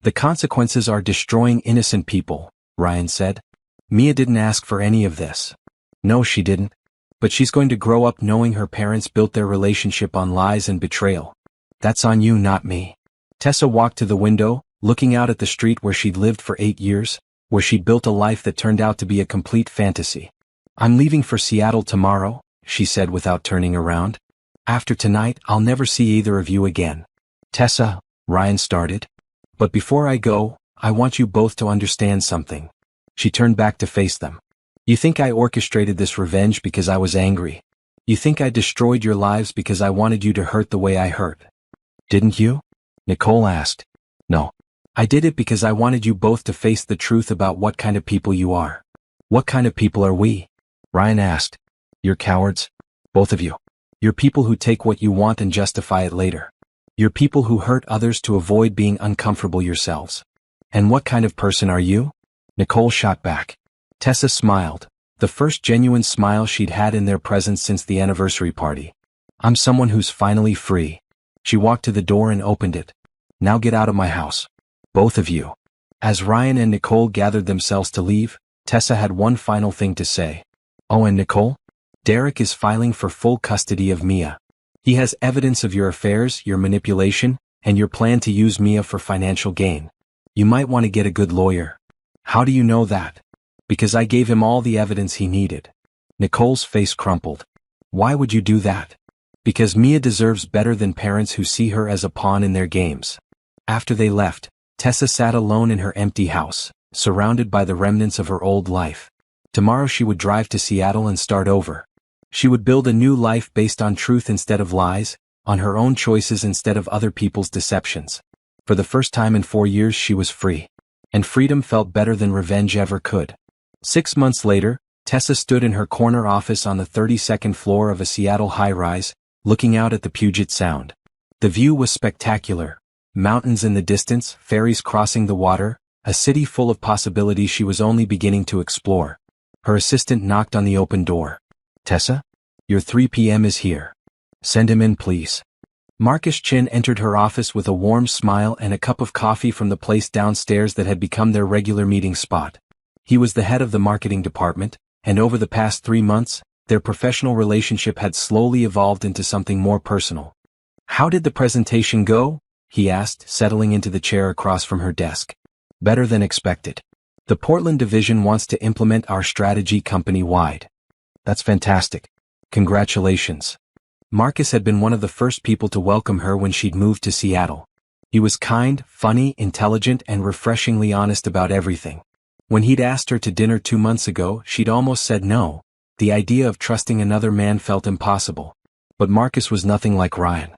The consequences are destroying innocent people, Ryan said. Mia didn't ask for any of this. No, she didn't. But she's going to grow up knowing her parents built their relationship on lies and betrayal. That's on you, not me. Tessa walked to the window, looking out at the street where she'd lived for 8 years, where she'd built a life that turned out to be a complete fantasy. I'm leaving for Seattle tomorrow, she said without turning around. After tonight, I'll never see either of you again. Tessa, Ryan started. But before I go, I want you both to understand something. She turned back to face them. You think I orchestrated this revenge because I was angry? You think I destroyed your lives because I wanted you to hurt the way I hurt? Didn't you? Nicole asked. No. I did it because I wanted you both to face the truth about what kind of people you are. What kind of people are we? Ryan asked. You're cowards. Both of you. You're people who take what you want and justify it later. You're people who hurt others to avoid being uncomfortable yourselves. And what kind of person are you? Nicole shot back. Tessa smiled, the first genuine smile she'd had in their presence since the anniversary party. I'm someone who's finally free. She walked to the door and opened it. Now get out of my house. Both of you. As Ryan and Nicole gathered themselves to leave, Tessa had one final thing to say. Oh, and Nicole? Derek is filing for full custody of Mia. He has evidence of your affairs, your manipulation, and your plan to use Mia for financial gain. You might want to get a good lawyer. How do you know that? Because I gave him all the evidence he needed. Nicole's face crumpled. Why would you do that? Because Mia deserves better than parents who see her as a pawn in their games. After they left, Tessa sat alone in her empty house, surrounded by the remnants of her old life. Tomorrow she would drive to Seattle and start over. She would build a new life based on truth instead of lies, on her own choices instead of other people's deceptions. For the first time in 4 years she was free. And freedom felt better than revenge ever could. 6 months later, Tessa stood in her corner office on the 32nd floor of a Seattle high-rise, looking out at the Puget Sound. The view was spectacular. Mountains in the distance, ferries crossing the water, a city full of possibilities she was only beginning to explore. Her assistant knocked on the open door. Tessa? Your 3 p.m. is here. Send him in, please. Marcus Chin entered her office with a warm smile and a cup of coffee from the place downstairs that had become their regular meeting spot. He was the head of the marketing department, and over the past 3 months, their professional relationship had slowly evolved into something more personal. How did the presentation go? He asked, settling into the chair across from her desk. Better than expected. The Portland division wants to implement our strategy company-wide. That's fantastic. Congratulations. Marcus had been one of the first people to welcome her when she'd moved to Seattle. He was kind, funny, intelligent, and refreshingly honest about everything. When he'd asked her to dinner 2 months ago, she'd almost said no. The idea of trusting another man felt impossible. But Marcus was nothing like Ryan.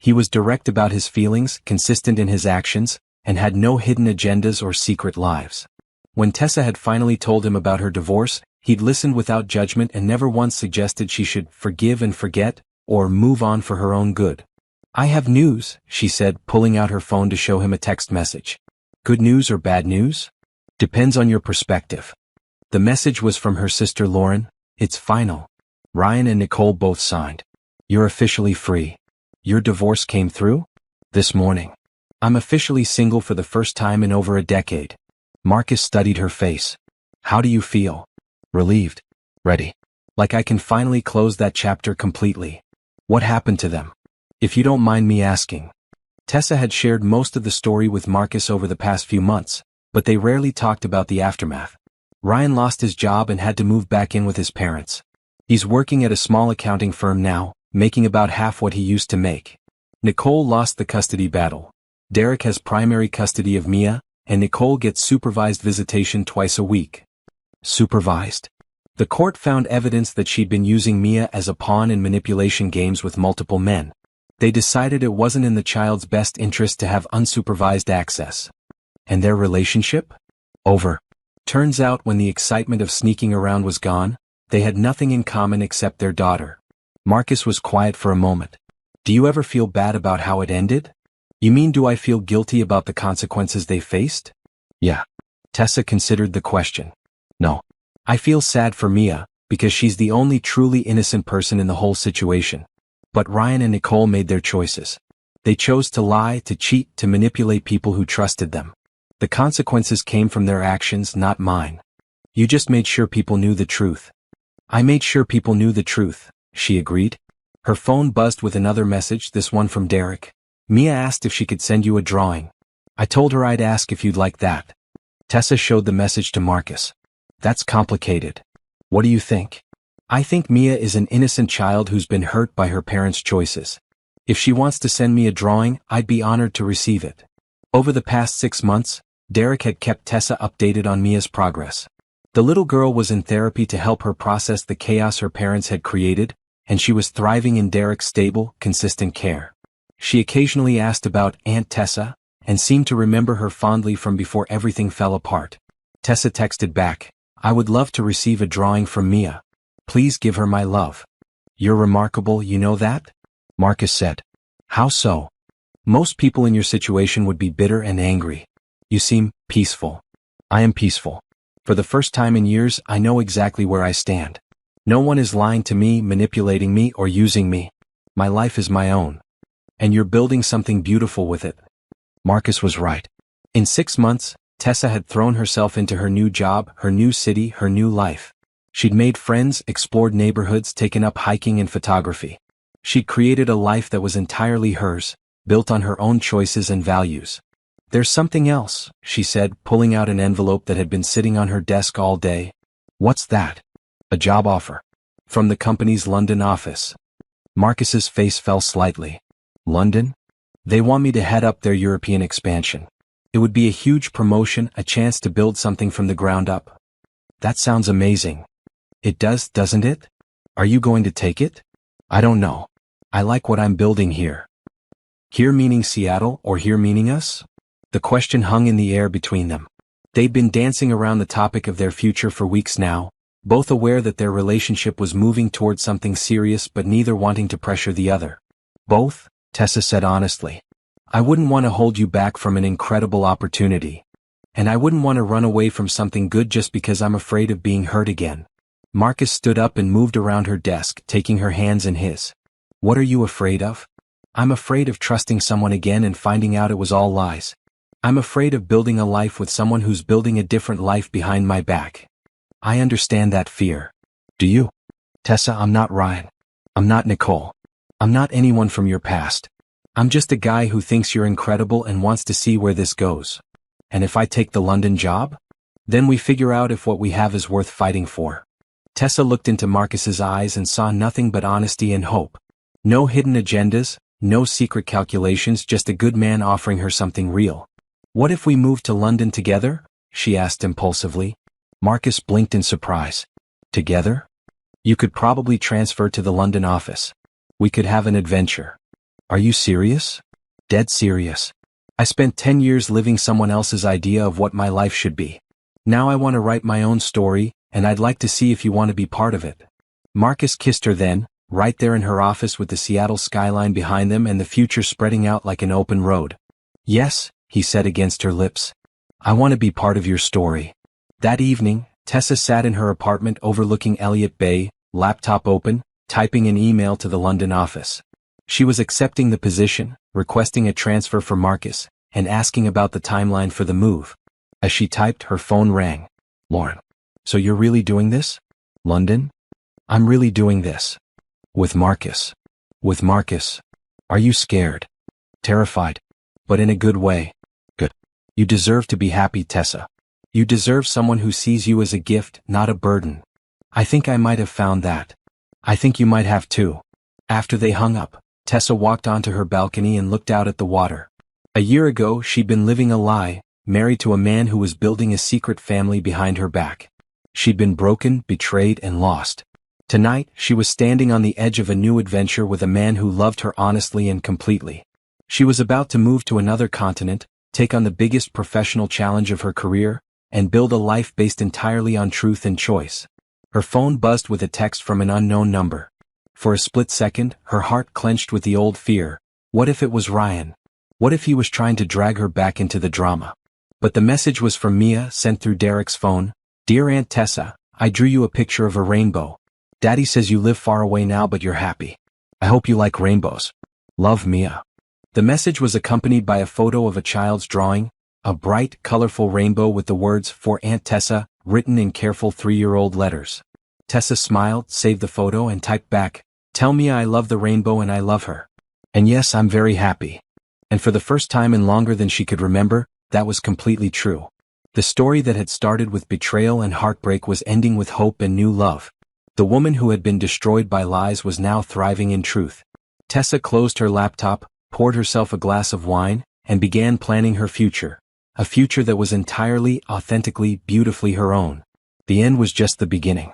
He was direct about his feelings, consistent in his actions, and had no hidden agendas or secret lives. When Tessa had finally told him about her divorce, he'd listened without judgment and never once suggested she should forgive and forget, or move on for her own good. I have news, she said, pulling out her phone to show him a text message. Good news or bad news? Depends on your perspective. The message was from her sister Lauren. It's final. Ryan and Nicole both signed. You're officially free. Your divorce came through? This morning. I'm officially single for the first time in over a decade. Marcus studied her face. How do you feel? Relieved. Ready. Like I can finally close that chapter completely. What happened to them? If you don't mind me asking. Tessa had shared most of the story with Marcus over the past few months, but they rarely talked about the aftermath. Ryan lost his job and had to move back in with his parents. He's working at a small accounting firm now, making about half what he used to make. Nicole lost the custody battle. Derek has primary custody of Mia, and Nicole gets supervised visitation twice a week. Supervised? The court found evidence that she'd been using Mia as a pawn in manipulation games with multiple men. They decided it wasn't in the child's best interest to have unsupervised access. And their relationship? Over. Turns out when the excitement of sneaking around was gone, they had nothing in common except their daughter. Marcus was quiet for a moment. Do you ever feel bad about how it ended? You mean do I feel guilty about the consequences they faced? Yeah. Tessa considered the question. No. I feel sad for Mia, because she's the only truly innocent person in the whole situation. But Ryan and Nicole made their choices. They chose to lie, to cheat, to manipulate people who trusted them. The consequences came from their actions, not mine. You just made sure people knew the truth. I made sure people knew the truth, she agreed. Her phone buzzed with another message, this one from Derek. Mia asked if she could send you a drawing. I told her I'd ask if you'd like that. Tessa showed the message to Marcus. That's complicated. What do you think? I think Mia is an innocent child who's been hurt by her parents' choices. If she wants to send me a drawing, I'd be honored to receive it. Over the past 6 months, Derek had kept Tessa updated on Mia's progress. The little girl was in therapy to help her process the chaos her parents had created, and she was thriving in Derek's stable, consistent care. She occasionally asked about Aunt Tessa, and seemed to remember her fondly from before everything fell apart. Tessa texted back, I would love to receive a drawing from Mia. Please give her my love. You're remarkable, you know that? Marcus said. How so? Most people in your situation would be bitter and angry. You seem peaceful. I am peaceful. For the first time in years, I know exactly where I stand. No one is lying to me, manipulating me, or using me. My life is my own. And you're building something beautiful with it. Marcus was right. In 6 months, Tessa had thrown herself into her new job, her new city, her new life. She'd made friends, explored neighborhoods, taken up hiking and photography. She'd created a life that was entirely hers, built on her own choices and values. There's something else, she said, pulling out an envelope that had been sitting on her desk all day. What's that? A job offer. From the company's London office. Marcus's face fell slightly. London? They want me to head up their European expansion. It would be a huge promotion, a chance to build something from the ground up. That sounds amazing. It does, doesn't it? Are you going to take it? I don't know. I like what I'm building here. Here meaning Seattle, or here meaning us? The question hung in the air between them. They'd been dancing around the topic of their future for weeks now, both aware that their relationship was moving toward something serious but neither wanting to pressure the other. Both, Tessa said honestly. I wouldn't want to hold you back from an incredible opportunity. And I wouldn't want to run away from something good just because I'm afraid of being hurt again. Marcus stood up and moved around her desk, taking her hands in his. What are you afraid of? I'm afraid of trusting someone again and finding out it was all lies. I'm afraid of building a life with someone who's building a different life behind my back. I understand that fear. Do you? Tessa, I'm not Ryan. I'm not Nicole. I'm not anyone from your past. I'm just a guy who thinks you're incredible and wants to see where this goes. And if I take the London job? Then we figure out if what we have is worth fighting for. Tessa looked into Marcus's eyes and saw nothing but honesty and hope. No hidden agendas, no secret calculations, just a good man offering her something real. What if we moved to London together? She asked impulsively. Marcus blinked in surprise. Together? You could probably transfer to the London office. We could have an adventure. Are you serious? Dead serious. I spent 10 years living someone else's idea of what my life should be. Now I want to write my own story, and I'd like to see if you want to be part of it. Marcus kissed her then, right there in her office with the Seattle skyline behind them and the future spreading out like an open road. Yes, he said against her lips. I want to be part of your story. That evening, Tessa sat in her apartment overlooking Elliott Bay, laptop open, typing an email to the London office. She was accepting the position, requesting a transfer for Marcus, and asking about the timeline for the move. As she typed, her phone rang. Lauren. So you're really doing this? London? I'm really doing this. With Marcus. With Marcus. Are you scared? Terrified. But in a good way. Good. You deserve to be happy, Tessa. You deserve someone who sees you as a gift, not a burden. I think I might have found that. I think you might have too. After they hung up, Tessa walked onto her balcony and looked out at the water. A year ago, she'd been living a lie, married to a man who was building a secret family behind her back. She'd been broken, betrayed, and lost. Tonight, she was standing on the edge of a new adventure with a man who loved her honestly and completely. She was about to move to another continent, take on the biggest professional challenge of her career, and build a life based entirely on truth and choice. Her phone buzzed with a text from an unknown number. For a split second, her heart clenched with the old fear. What if it was Ryan? What if he was trying to drag her back into the drama? But the message was from Mia, sent through Derek's phone. Dear Aunt Tessa, I drew you a picture of a rainbow. Daddy says you live far away now but you're happy. I hope you like rainbows. Love, Mia. The message was accompanied by a photo of a child's drawing, a bright, colorful rainbow with the words, "For Aunt Tessa," written in careful 3-year-old letters. Tessa smiled, saved the photo, and typed back, "Tell Mia I love the rainbow and I love her. And yes, I'm very happy." And for the first time in longer than she could remember, that was completely true. The story that had started with betrayal and heartbreak was ending with hope and new love. The woman who had been destroyed by lies was now thriving in truth. Tessa closed her laptop, poured herself a glass of wine, and began planning her future. A future that was entirely, authentically, beautifully her own. The end was just the beginning.